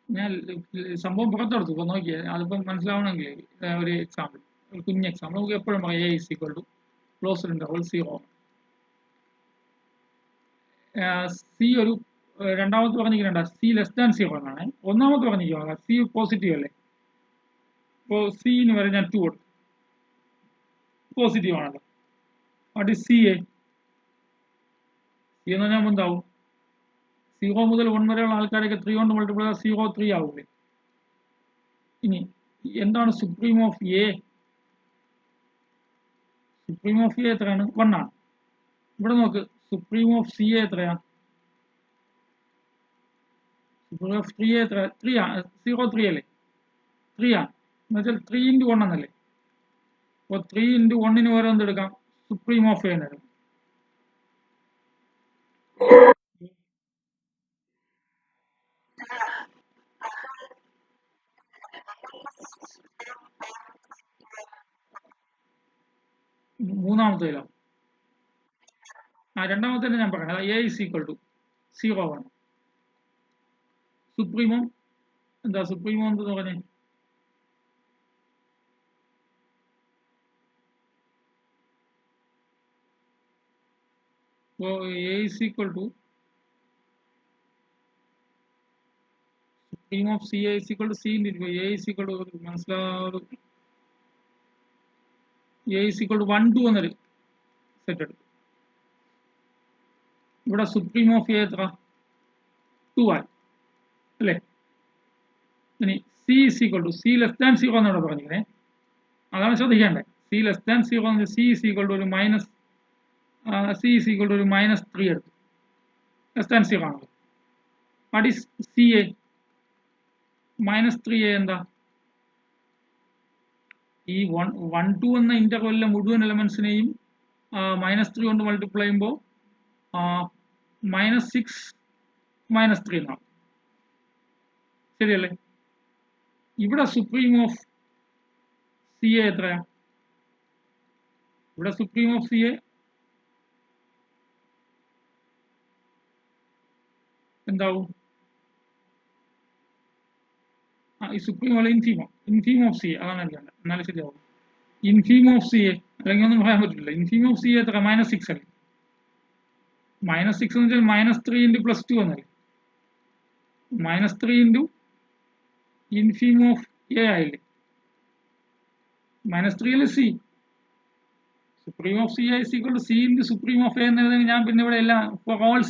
ഞാൻ സംഭവം പുറത്തെടുത്തു ഇപ്പൊ നോക്കിയേ, അതിപ്പം മനസ്സിലാവണമെങ്കിൽ ഒരു example, ഒരു കുഞ്ഞ് എക്സാമ്പിൾ നമുക്ക് എപ്പോഴും പറയാം. A is equal to closed interval 0. C ഒരു രണ്ടാമത്തെ പറഞ്ഞിരിക്കണ്ട, സി ലെസ് ദാൻ 0 എന്നാണ്. ഒന്നാമത്തെ പറഞ്ഞിരിക്കുക സി പോസിറ്റീവ് അല്ലേ? അപ്പോൾ സിന് വരെ ഞാൻ 2 കൊടുത്തു, പോസിറ്റീവ് ആണല്ലോ. What is C A? C എന്ന് പറഞ്ഞാൽ എന്താവും? 0 മുതൽ 1 വരെയുള്ള ആൾക്കാരൊക്കെ 3 കൊണ്ട് മൾട്ടിപ്ലൈ ചെയ്താൽ 0 3 ആവൂലേ? ഇനി എന്താണ് supreme of A? Supreme of A എത്രയാണ്? 1 ആണ്. ഇവിടെ നോക്ക്, സുപ്രീം ഓഫ് സി എ എത്രയാ? സുപ്രീം ഓഫ് 3 എ എത്ര? 3 ആണ്. 0 3 അല്ലേ? 3 ആണ്. എന്ന് വെച്ചാൽ 3 into 1 എന്നല്ലേ? അപ്പോൾ 3 into 1 വരെ എന്തെടുക്കാം? സുപ്രീം ഓഫ് എ എന്നെടുക്കാം. മൂന്നാമത്തേലോ? രണ്ടാമത്തെ ഞാൻ പറഞ്ഞത് എ ഇസ് ഈക്വൽ ടു 0 ആണ്. സുപ്രീമോ എന്താ? സുപ്രീമോ എന്തെന്ന് പറഞ്ഞേ? അപ്പോൾ A is equal to supreme of CA is equal to C into A is equal to മനസ്സിലാവും. A is equal to 1 2 എന്നൊരു സെറ്റ് എടുത്തു. ഇവിടെ സുപ്രീം ഓഫ് എ എത്ര? 2 ആയി അല്ലേ? ഇനി C is equal to C less than 0 എന്നാണ് പറഞ്ഞിരിക്കുന്നത്. അതാണ് ശ്രദ്ധിക്കേണ്ടത്. C less than 0 C is equal to ഒരു minus C is equal to ഒരു -3 എടുത്തു. ലെസ് ദാൻ 0 ആണല്ലോ. What is C A? -3 A എന്താ? ഈ 1 2 എന്ന ഇന്റർവെല്ലിലെ മുഴുവൻ എലമെന്റ്സിനെയും -3 കൊണ്ട് മൾട്ടിപ്ലൈ ചെയ്യുമ്പോൾ -6 -3 എന്നാണ്. ശരിയല്ലേ? ഇവിടെ സുപ്രീം ഓഫ് സി എ എത്രയാ? ഇവിടെ സുപ്രീം ഓഫ് സി എ എന്താവും? ഈ സുപ്രീം അല്ല ഇൻഫീം ഓഫ് സി എ, അതാണ് എഴുതേണ്ടത്, എന്നാലും ശരിയാവും. ഇൻഫീം ഓഫ് സി എ അല്ലെങ്കിൽ ഒന്നും പറയാൻ പറ്റില്ല. ഇൻഫീം ഓഫ് സി എ എത്ര? -6 അല്ലേ? -6 എന്ന് വെച്ചാൽ -3 ഇൻറ്റു +2 എന്നല്ലേ? -3 ഇൻറ്റു ഇൻഫീം ഓഫ് എ ആയില്ലേ? -3 അല്ലേ C? Supreme of C is equal to C into supreme of A എന്ന് എഴുതുന്നത് ഞാൻ പിന്നെ ഇവിടെ എല്ലാം ഫോർ ഓൾ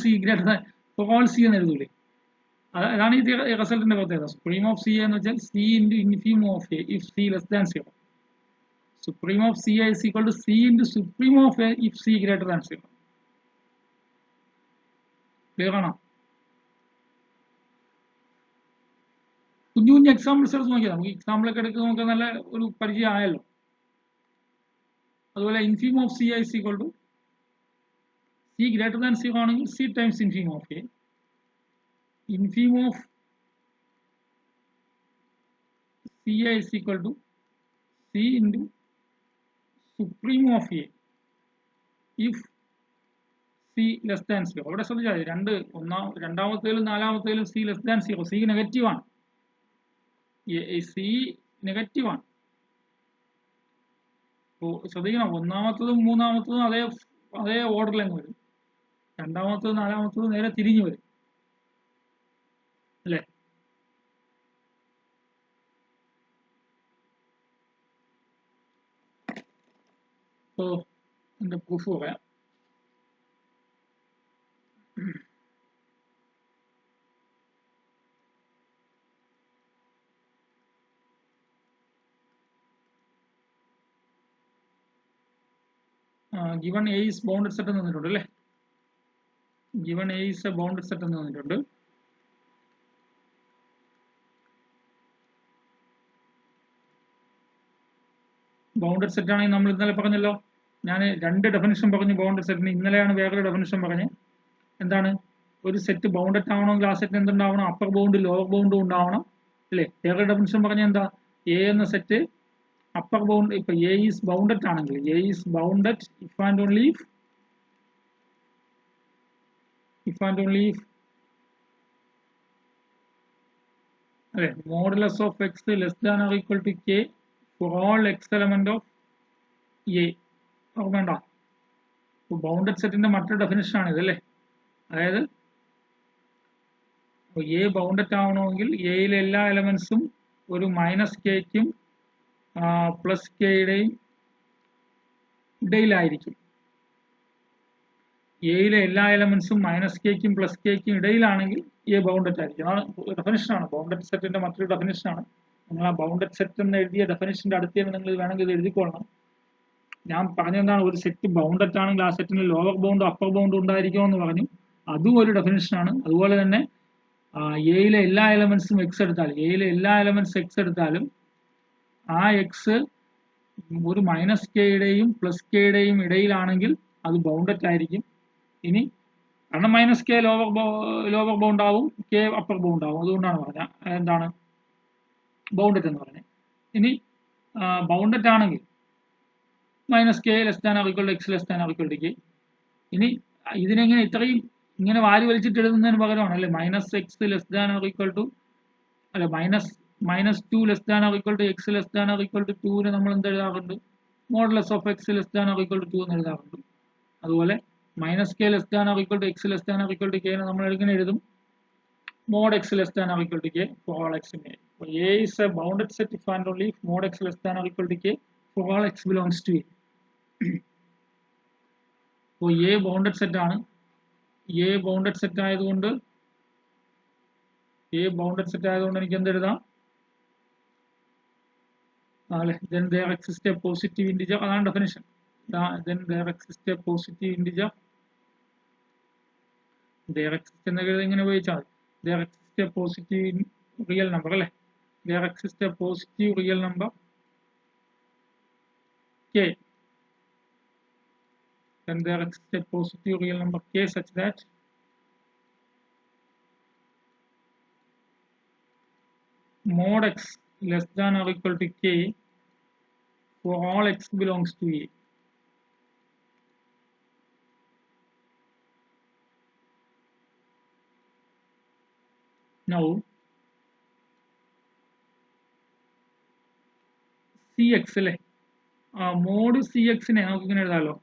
സി എന്ന് എഴുതൂലേ? അതാണ് ഈ റിസൾട്ടിന്റെ പ്രത്യേകത. സുപ്രീം ഓഫ് സി എന്ന് വെച്ചാൽ C into infimum of A if C less than 0. Supreme of C is equal to C into supreme of A if C greater than 0. Clear ആണോ? കുഞ്ഞു കുഞ്ഞു examples എടുത്ത് നോക്കിയാൽ നമുക്ക് എക്സാമ്പിളൊക്കെ എടുത്ത് നമുക്ക് നല്ല ഒരു പരിചയം ആയല്ലോ. അതുപോലെ infimum of C is equal to C greater than 0 ആണെങ്കിൽ C times infimum of A. Infimum of C is equal to C into supreme of A if C less than 0. അവിടെ ശ്രദ്ധിച്ചാൽ രണ്ടാമത്തേലും നാലാമത്തേലും സി ലെസ് ദാൻ 0. സി നെഗറ്റീവാണ്. C നെഗറ്റീവാണ്. അപ്പോൾ ശ്രദ്ധിക്കണം, ഒന്നാമത്തതും മൂന്നാമത്തതും അതേ ഓർഡറിലങ്ങ് വരും. രണ്ടാമത്തതും നാലാമത്തതും നേരെ തിരിഞ്ഞു വരും അല്ലേ? അപ്പോൾ എൻ്റെ പ്രൂഫ് പറയാം. given A is bounded set എന്ന് തന്നിട്ടുണ്ട് അല്ലേ? given A is a bounded set എന്ന് തന്നിട്ടുണ്ട്. ബൗണ്ടഡ് സെറ്റ് ആണെങ്കിൽ നമ്മൾ ഇന്നലെ പറഞ്ഞല്ലോ, ഞാൻ 2 ഡെഫിനിഷൻ പറഞ്ഞു ബൗണ്ടഡ് സെറ്റിന്. ഇന്നലെയാണ് വേറൊരു ഡെഫിനിഷൻ പറഞ്ഞത്. എന്താണ്? ഒരു സെറ്റ് ബൗണ്ടഡ് ആവണമെങ്കിൽ ആ സെറ്റ് എന്തുണ്ടാവണം? അപ്പർ ബൗണ്ട് ലോവർ ബൗണ്ടും ഉണ്ടാവണം അല്ലേ? വേറൊരു ഡെഫിനിഷൻ പറഞ്ഞ എന്താ? എ എന്ന സെറ്റ് അപ്പർ ബൗണ്ട്, ഇപ്പൊ എ ഈസ് ബൗണ്ടഡ് ആണെങ്കിൽ A is bounded if and only അല്ലെ modulus of X less than or equal to K for all X element of A. ഓർമ്മ? ബൗണ്ടഡ് സെറ്റിന്റെ മറ്റൊരു ഡെഫിനിഷൻ ആണ് ഇതല്ലേ? അതായത് എ ബൗണ്ടഡ് ആവണമെങ്കിൽ എയിലെ എല്ലാ എലമെന്റ്സും ഒരു -kക്കും +kയുടെയും ഇടയിലായിരിക്കും. എയിലെ എല്ലാ എലമെന്റ്സും -kക്കും +kക്കും ഇടയിലാണെങ്കിൽ എ ബൗണ്ടഡ് ആയിരിക്കും. അതാണ് ഡെഫിനിഷനാണ്. ബൗണ്ടഡ് സെറ്റിന്റെ മറ്റൊരു ഡെഫിനിഷനാണ്. നിങ്ങൾ ആ ബൗണ്ടഡ് സെറ്റ് എന്ന് എഴുതിയ ഡെഫിനിഷന്റെ അടുത്ത് നിങ്ങൾ വേണമെങ്കിൽ ഇത് എഴുതിക്കൊള്ളണം. ഞാൻ പറഞ്ഞെന്താണ്? ഒരു സെറ്റ് ബൗണ്ടഡ് ആണെങ്കിൽ ആ സെറ്റിന് ലോവർ ബൗണ്ടും അപ്പർ ബൗണ്ടും ഉണ്ടായിരിക്കുമെന്ന് പറഞ്ഞു. അതും ഒരു ഡെഫിനിഷനാണ്. അതുപോലെ തന്നെ എയിലെ എല്ലാ എലമെന്റ്സും എക്സ് എടുത്താലും ആ എക്സ് ഒരു -kയുടെയും +kയുടെയും ഇടയിലാണെങ്കിൽ അത് ബൗണ്ടഡ് ആയിരിക്കും. ഇനി കാരണം -k ലോവർ ബൗണ്ട് ആവും, k അപ്പർ ബൗണ്ട് ആവും. അതുകൊണ്ടാണ് പറഞ്ഞ എന്താണ് ബൗണ്ടഡ് എന്ന് പറഞ്ഞത്. ഇനി ബൗണ്ടഡ് ആണെങ്കിൽ -k less than or equal to X less than or equal to k. ഇനി ഇതിനെങ്ങനെ ഇത്രയും ഇങ്ങനെ വാരി വലിച്ചിട്ട് എഴുതുന്നതിന് പകരമാണ് അല്ലെ -x less than or equal to അല്ലെ -2 less than or equal to X less than or equal to 2 നമ്മൾ എന്ത് എഴുതാറുണ്ട്? Modulus of X less than or equal to 2 എന്ന് എഴുതാറുണ്ട്. അതുപോലെ -k less than or equal to X less than or equal to k നമ്മൾ എങ്ങനെ എഴുതും? mod x less than or equal to k for all x in A. A is a bounded set if and only if mod x less than or equal to k for all x belongs to A. അപ്പോൾ A bounded set ആണ്. A bounded set ആയതുകൊണ്ട് എനിക്ക് എന്ത് എഴുതാം? അല്ലെ then there exists a positive integer. അതാണ് definition. then there exists a positive integer. there exists എന്ന് എഴുതി ഇങ്ങനെ ഉപയോഗിച്ചാൽ there exists a positive real number അല്ലെ? there exists a positive real number k. then there exists a positive real number k such that mod x less than or equal to k for all x belongs to A. Now cx അല്ലേ mod C എക്സിനെ നമുക്ക് ഇങ്ങനെ എഴുതാമല്ലോ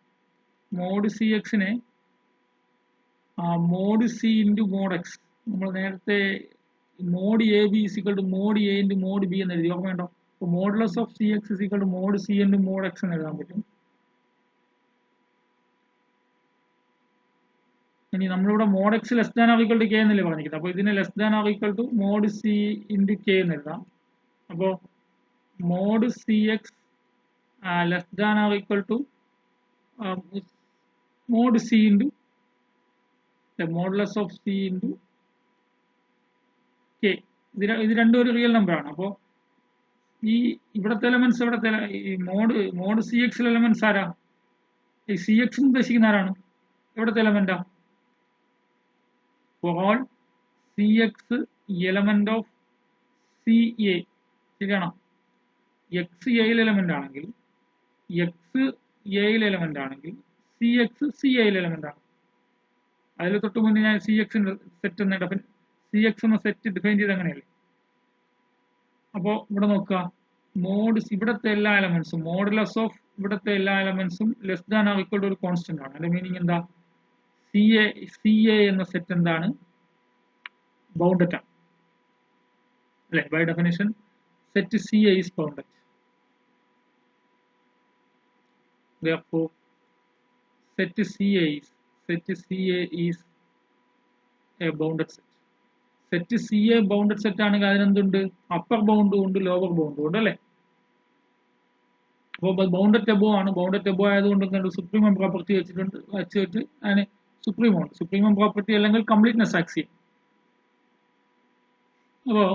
mod C എക്സിനെ mod C into mod X നമ്മൾ നേരത്തെ mod A B is equal to mod A into mod B എന്ന് എഴുതി ഓർമ്മയുണ്ടോ അപ്പോൾ modulus of C X is equal to mod C into mod X എന്ന് എഴുതാൻ പറ്റും ഇനി നമ്മളിവിടെ mod X less than or equal to K എന്നല്ലേ പറഞ്ഞിരിക്കുന്നത് അപ്പോൾ ഇതിനെ less than or equal to mod C into K എന്ന് എഴുതാം അപ്പോൾ mod C X less than or equal to mod C into modulus of C into K ഇത് രണ്ടും ഒരു റിയൽ നമ്പറാണ് അപ്പോൾ ഈ ഇവിടുത്തെ എലമെന്റ്സ് ഇവിടുത്തെ ഈ മോഡ് സി എക്സിൽ എലമെന്റ്സ് ആരാ ഈ സി എക്സ് ഉദ്ദേശിക്കുന്ന ആരാണ് എവിടുത്തെ എലമെന്റാ for all cx element of ca ശരിയാണോ x എയിൽ എലമെന്റ് ആണെങ്കിൽ x എയിൽ എലമെന്റ് ആണെങ്കിൽ cx ca എലമെന്റ് ആണ് അതിൽ തൊട്ട് മുന്നേ ഞാൻ cx സെറ്റ് എന്ന cx എന്ന സെറ്റ് ഡിഫൈൻ ചെയ്ത് അങ്ങനെയല്ലേ അപ്പോൾ ഇവിടെ നോക്കുക മോഡ് ഇവിടുത്തെ എല്ലാ എലമെന്റ്സും മോഡുലസ് ഓഫ് ഇവിടുത്തെ എല്ലാ എലമെന്റ്സും less than or equal to ഒരു കോൺസ്റ്റന്റ് ആണ് അതിന്റെ മീനിങ് എന്താ സി എ എന്ന സെറ്റ് എന്താണ് ബൗണ്ടഡ് ആണ് അല്ലെ by definition set C A is bounded therefore set CA is a bounded set set CA bounded set ആണെങ്കിൽ അതിനെന്തുണ്ട് അപ്പർ ബൗണ്ടും ഉണ്ട് ലോവർ ബൗണ്ടും ഉണ്ട് അല്ലേ അപ്പോൾ ബൗണ്ടഡ് എബോ ആണ് ബൗണ്ടഡ് എബോ ആയതുകൊണ്ട് സുപ്രീമം പ്രോപ്പർട്ടി വെച്ചിട്ട് അതിന് സുപ്രീമം പ്രോപ്പർട്ടി അല്ലെങ്കിൽ കംപ്ലീറ്റ്നെസ് ആക്സിയം അപ്പോൾ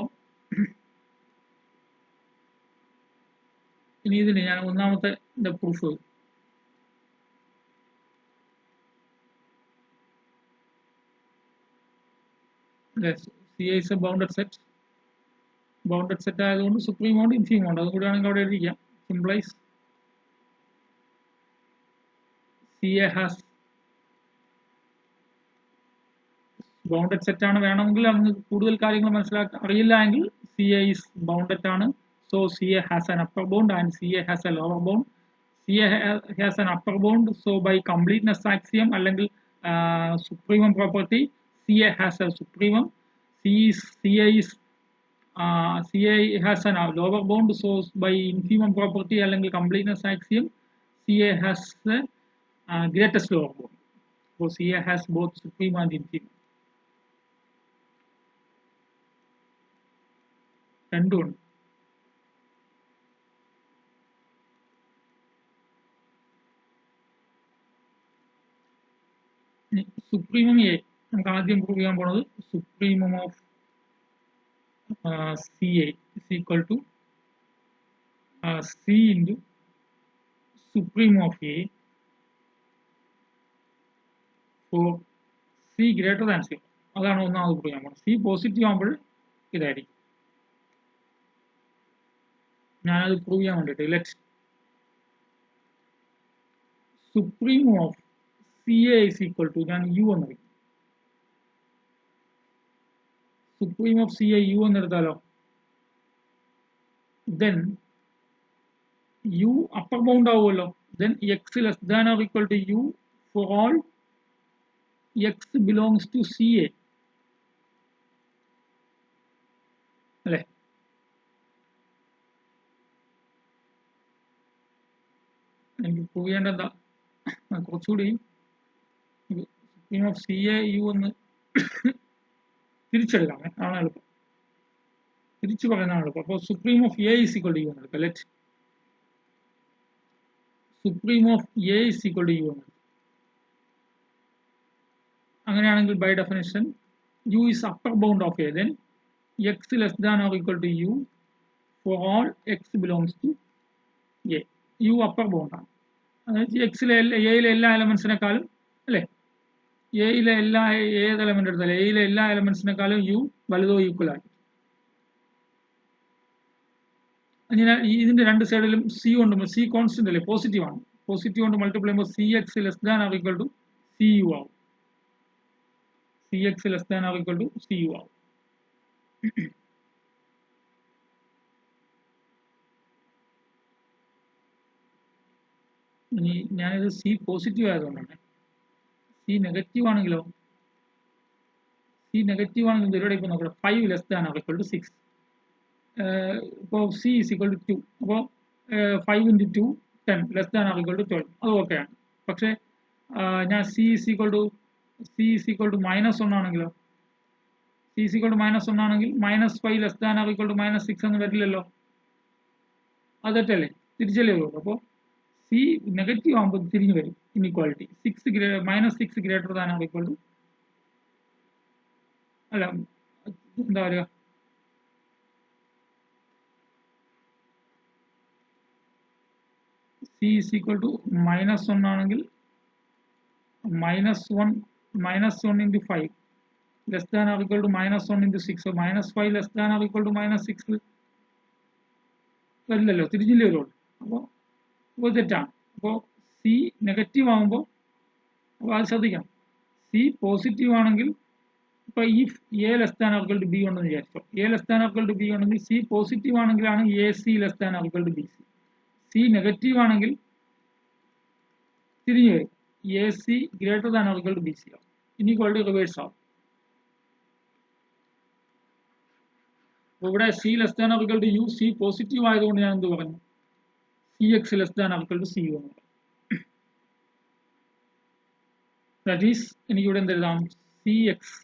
ഇനി ഇതിന് ഞാൻ ഒന്നാമത്തെ proof CA is a bounded set ആയതുകൊണ്ട് സുപ്രീം ഉണ്ട് ഇൻഫീം ഉണ്ട് അതും കൂടി ആണെങ്കിൽ അവിടെ എഴുതിക്കാം സിംപ്ലൈസ് CA has ബൗണ്ടഡ് സെറ്റ് ആണ് വേണമെങ്കിൽ നമുക്ക് കൂടുതൽ കാര്യങ്ങൾ മനസ്സിലാക്കാൻ അറിയില്ല എങ്കിൽ CA is bounded ആണ് so CA has an upper bound and CA has a lower bound CA has an upper bound so by completeness axiom അല്ലെങ്കിൽ supremum property CA has a supremum CA has a lower bound so by infimum property അല്ലെങ്കിൽ completeness axiom CA has the greatest lower bound so CA has both supreme and infimum രണ്ടുമുണ്ട് supremum A നമുക്ക് ആദ്യം prove ചെയ്യാൻ പോണത് supremum of C A is equal to C into supremum of A for C greater than zero അതാണ് ഒന്നാമത് prove ചെയ്യാൻ പോകുന്നത് C positive ആകുമ്പോൾ ഇതായിരിക്കും ഞാനത് പ്രൂവ് ചെയ്യാൻ വേണ്ടിയിട്ട് let supremum of CA is equal to ഞാൻ U എന്ന് പറയും സുപ്രീം ഓഫ് CA U എന്ന് എടുത്താലോ then U upper bound ആവുമല്ലോ then x less than or equal to U for all x belongs to CA അല്ലേ എനിക്ക് പ്രൂവ് ചെയ്യേണ്ട എന്താ കുറച്ചുകൂടി സുപ്രീം ഓഫ് CA U എന്ന് തിരിച്ചെടുക്കാം ആണ് എളുപ്പം തിരിച്ചു പറയുന്നതാണ് എളുപ്പം അപ്പോൾ supreme of A is equal to U എന്ന് എടുക്കാം let supreme of A is equal to U എന്ന് അങ്ങനെയാണെങ്കിൽ by definition U is upper bound of A then X less than or equal to U for all X belongs to A U upper ബൗണ്ടാണ് അതായത് എക്സിലെ എയിലെ എല്ലാ എലമെന്റ്സിനെക്കാളും അല്ലേ എയിലെ എല്ലാ ഏത് എലമെന്റ് എടുത്താലും എയിലെ എല്ലാ എലമെന്റ്സിനെക്കാളും യു വലുതോ ഈക്വൽ ആയി അങ്ങനെ ഇതിന്റെ രണ്ട് സൈഡിലും സി കൊണ്ട് സി കോൺസ്റ്റന്റ് അല്ലേ, പോസിറ്റീവ് ആണ്, പോസിറ്റീവ് കൊണ്ട് മൾട്ടിപ്ലൈ ചെയ്യുമ്പോൾ C X less than or equal to C U ആവും, C X less than or equal to C U ആവും. ഇനി ഞാനിത് സി പോസിറ്റീവ് ആയതുകൊണ്ടാണ്. സി നെഗറ്റീവ് ആണെങ്കിലോ, സി നെഗറ്റീവ് ആണെങ്കിൽ ഇവരുടെ ഇപ്പോൾ നോക്കണം 5 less than or equal to 6. ഇപ്പോൾ സി ഈസ് ഈക്വൽ ടു 2, അപ്പോൾ 5 into 2 10 less than or equal to 12, അത് ഓക്കെയാണ്. പക്ഷേ ഞാൻ സി ഈസ് ഈക്വൽ ടു -1 ആണെങ്കിലോ, സി ഈസ് ഈക്വൽ ടു -1 ആണെങ്കിൽ -5 less than or equal to -6 എന്ന് വരില്ലല്ലോ, അത് തെറ്റല്ലേ, തിരിച്ചല്ലേ വരുള്ളൂ. അപ്പോൾ സി നെഗറ്റീവ് ആകുമ്പോൾ തിരിഞ്ഞു വരും inequality. -6 greater than or equal to, അല്ല എന്താ പറയുക, സി ഈസ് ഈക്വൽ ടു -1 ആണെങ്കിൽ -1 into 5 less than or equal to -1 into 6, -5 less than or equal to -6 വരില്ലല്ലോ, തിരിഞ്ഞില്ലേ വരുള്ളൂ. അപ്പോൾ തെറ്റാണ്. അപ്പോൾ സി നെഗറ്റീവ് ആകുമ്പോൾ, അപ്പോൾ അത് ശ്രദ്ധിക്കണം. സി പോസിറ്റീവ് ആണെങ്കിൽ, ഇപ്പോൾ ഈ A less than or equal to B ഉണ്ടെന്ന് വിചാരിച്ചോ, A less than or equal to B ഉണ്ടെങ്കിൽ സി പോസിറ്റീവ് ആണെങ്കിലാണ് A C less than or equal to B C. C negative ആണെങ്കിൽ തിരിഞ്ഞു വരും, A C greater than or equal to B C ആവും, inequality reverse ആവും. അപ്പോൾ ഇവിടെ C less than or equal to U, C positive ആയതുകൊണ്ട് ഞാൻ എന്ത് പറഞ്ഞു, C X less than or equal to C U എന്ന് പറഞ്ഞു. ദാറ്റ് ഈസ് എനിക്കിവിടെ എന്ത് എഴുതാം, C X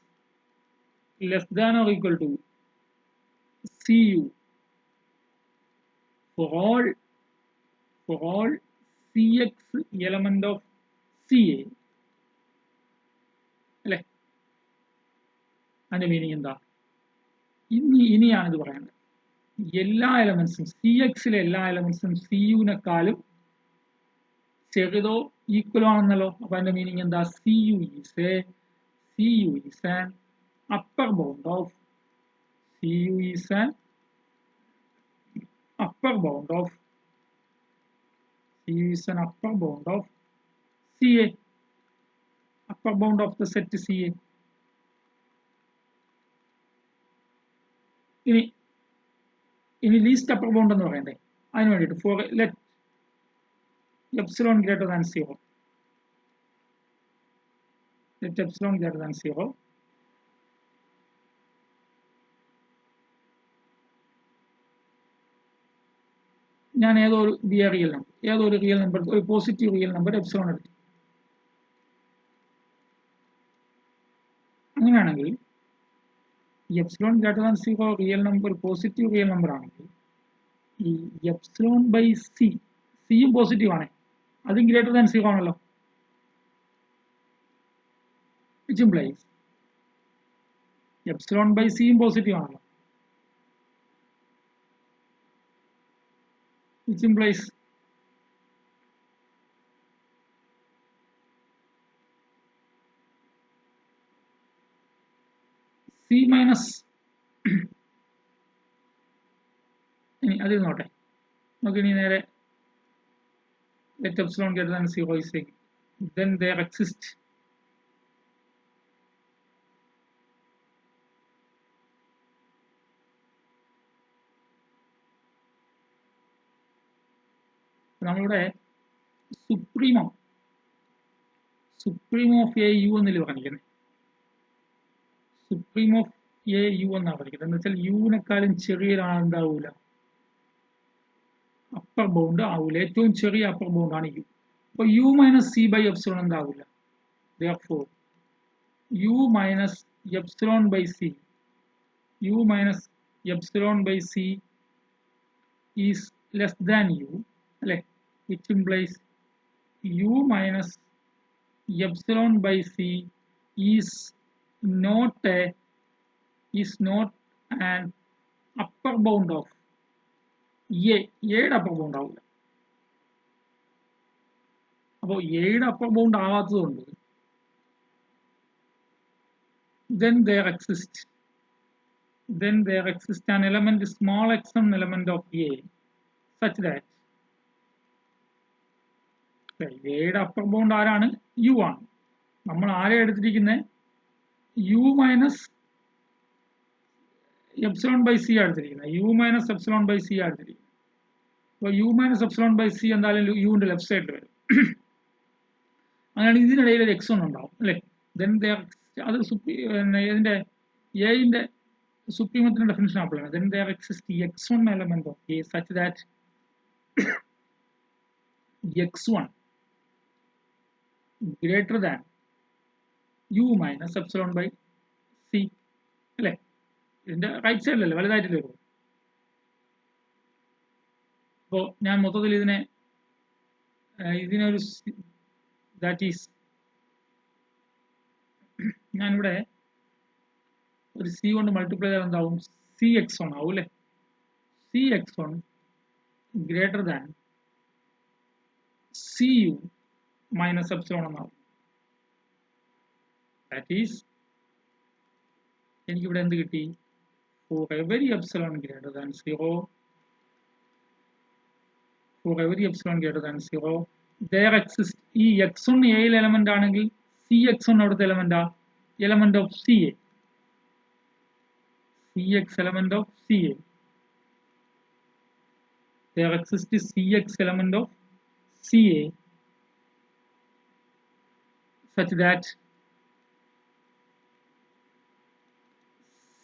less than or equal to C U for all cx element of ca, അല്ലേ? അതിന്റെ മീനിങ് എന്താ? ഇനിയാണ് ഇത് പറയുന്നത്. എല്ലാ എലമെന്റ്സും സി എക്സിലെ എല്ലാ എലമെന്റ്സും സി യുവിനെക്കാളും ചെറുതോ ഈക്വലോ ആണെന്നല്ലോ. അപ്പൊ അതിന്റെ മീനിങ് എന്താ? C U is an upper bound of upper bound of C is an upper bound of CA, upper bound of the set CA. ഇനി ലീസ്റ്റ് അപ്പർ ബൗണ്ട് എന്ന് പറയണ്ടേ, അതിന് വേണ്ടിയിട്ട് for let epsilon greater than 0, let epsilon greater than 0, ഞാൻ ഏതോ ഒരു real number ഒരു positive real number epsilon എടുത്തു. അങ്ങനെയാണെങ്കിൽ epsilon greater than 0 real number, positive real number ആണെങ്കിൽ ഈ എപ്സിലോൺ ബൈ സിയും പോസിറ്റീവ് ആണ്, അതും ഗ്രേറ്റർ ദാൻ 0 ആണല്ലോ. which implies എപ്സിലോൺ ബൈ സിയും പോസിറ്റീവ് ആണല്ലോ, which implies C minus ഇനി അതിൽ നോട്ടെ, നമുക്ക് ഇനി നേരെ let epsilon greater than 0 is saying then there exists നമ്മളിവിടെ സുപ്രീമോ ഓഫ് എ യു എന്നല്ലേ പറഞ്ഞിരിക്കുന്നത്, സുപ്രീം ഓഫ് എ യു എന്നാണ് പറഞ്ഞിരിക്കുന്നത്. എന്ന് വെച്ചാൽ യുവിനെക്കാളും ചെറിയൊരാൾ എന്താവൂല, അപ്പർ ബൗണ്ട് ആവൂല, ഏറ്റവും ചെറിയ അപ്പർ ബൗണ്ട് ആണ് യു. അപ്പൊ U minus C by epsilon എന്താവൂല, therefore U minus epsilon by C, U minus epsilon by C is less than U, അല്ലെ? which implies u minus epsilon by c is not an upper bound of എയുടെ upper bound ആവില്ല. അപ്പോൾ എയുടെ upper bound ആവാത്തതുകൊണ്ട് then there exists an element, small x, an element of a such that എയുടെ upper bound ആരാണ്? U ആണ്. നമ്മൾ ആരെ എടുത്തിരിക്കുന്നത്? U minus epsilon by C എടുത്തിരിക്കുന്നത്. U minus epsilon by C എടുത്തിരിക്കുന്നത്. അപ്പോൾ U minus epsilon by C എന്തായാലും യുവിന്റെ ലെഫ്റ്റ് സൈഡിൽ വരും. അങ്ങനെയാണ് ഇതിനിടയിൽ ഒരു എക്സ് ഉണ്ടാവും അല്ലേ? ദെൻ അത് ഇതിന്റെ എന്റെ സുപ്രീമത്തിന്റെ ഡെഫിനിഷൻ അപ്ലൈ ആണ്. Then there exists x1 element of A such that x1 greater than u minus epsilon by c അല്ലേ? ഇതിന്റെ റൈറ്റ് സൈഡിലല്ലേ, വലുതായിട്ടല്ലേ വരും. അപ്പോൾ ഞാൻ മൊത്തത്തിൽ ഇതിനൊരു ദാറ്റ് ഈസ് ഞാനിവിടെ ഒരു സി കൊണ്ട് മൾട്ടിപ്ലൈ ചെയ്താൽ എന്താവും? സി എക്സ് വൺ ആവും അല്ലേ? C X one greater than C U minus epsilon എന്നാവും. ദാറ്റ് ഈസ് എനിക്കിവിടെ എന്ത് കിട്ടി? For every epsilon greater than 0, for every epsilon greater than 0 there exists ഈ x1 എയിൽ എലമെന്റ് ആണെങ്കിൽ cx1 അവിടുത്തെ element element of ca, cx element of ca, there exists cx element of ca such that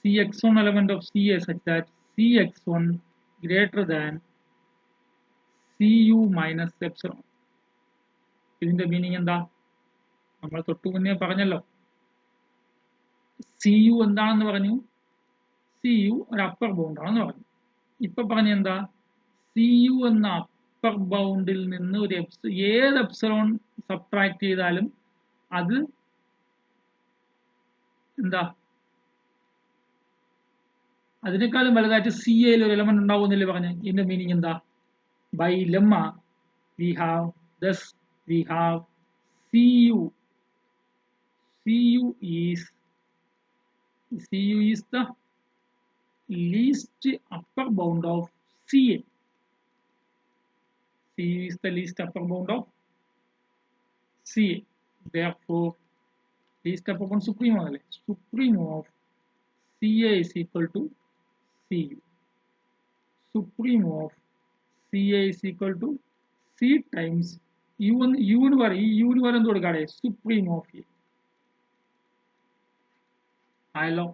cx1 element of ca such that cx1 greater than cu minus epsilon. ഇതിന്റെ meaning എന്താ? നമ്മൾ തൊട്ടു മുന്നേ പറഞ്ഞല്ലോ. cu എന്താണെന്ന് പറഞ്ഞു? cu ഒരു upper bound ആണെന്ന് പറഞ്ഞു. ഇപ്പൊ പറഞ്ഞ എന്താ? cu എന്ന അപ്പർ ബൗണ്ടിൽ നിന്ന് ഒരു ഏത് എപ്സിലോൺ സബ്ട്രാക്ട് ചെയ്താലും അത് എന്താ? അതിനേക്കാളും വലുതായിട്ട് സി എയിൽ ഒരു എലമെന്റ് ഉണ്ടാവുമെന്നല്ലേ പറഞ്ഞ്. ഇതിന്റെ മീനിങ് എന്താ? By lemma we have thus we have cu is the least upper bound of ca. cu is the least upper bound of ca. Therefore least upper bound supreme of ca is equal to cu. Supreme of ca is equal to c times u എന്ന് പറയും. എന്ത് കൊടുക്കാതെ supreme of a. ആയല്ലോ.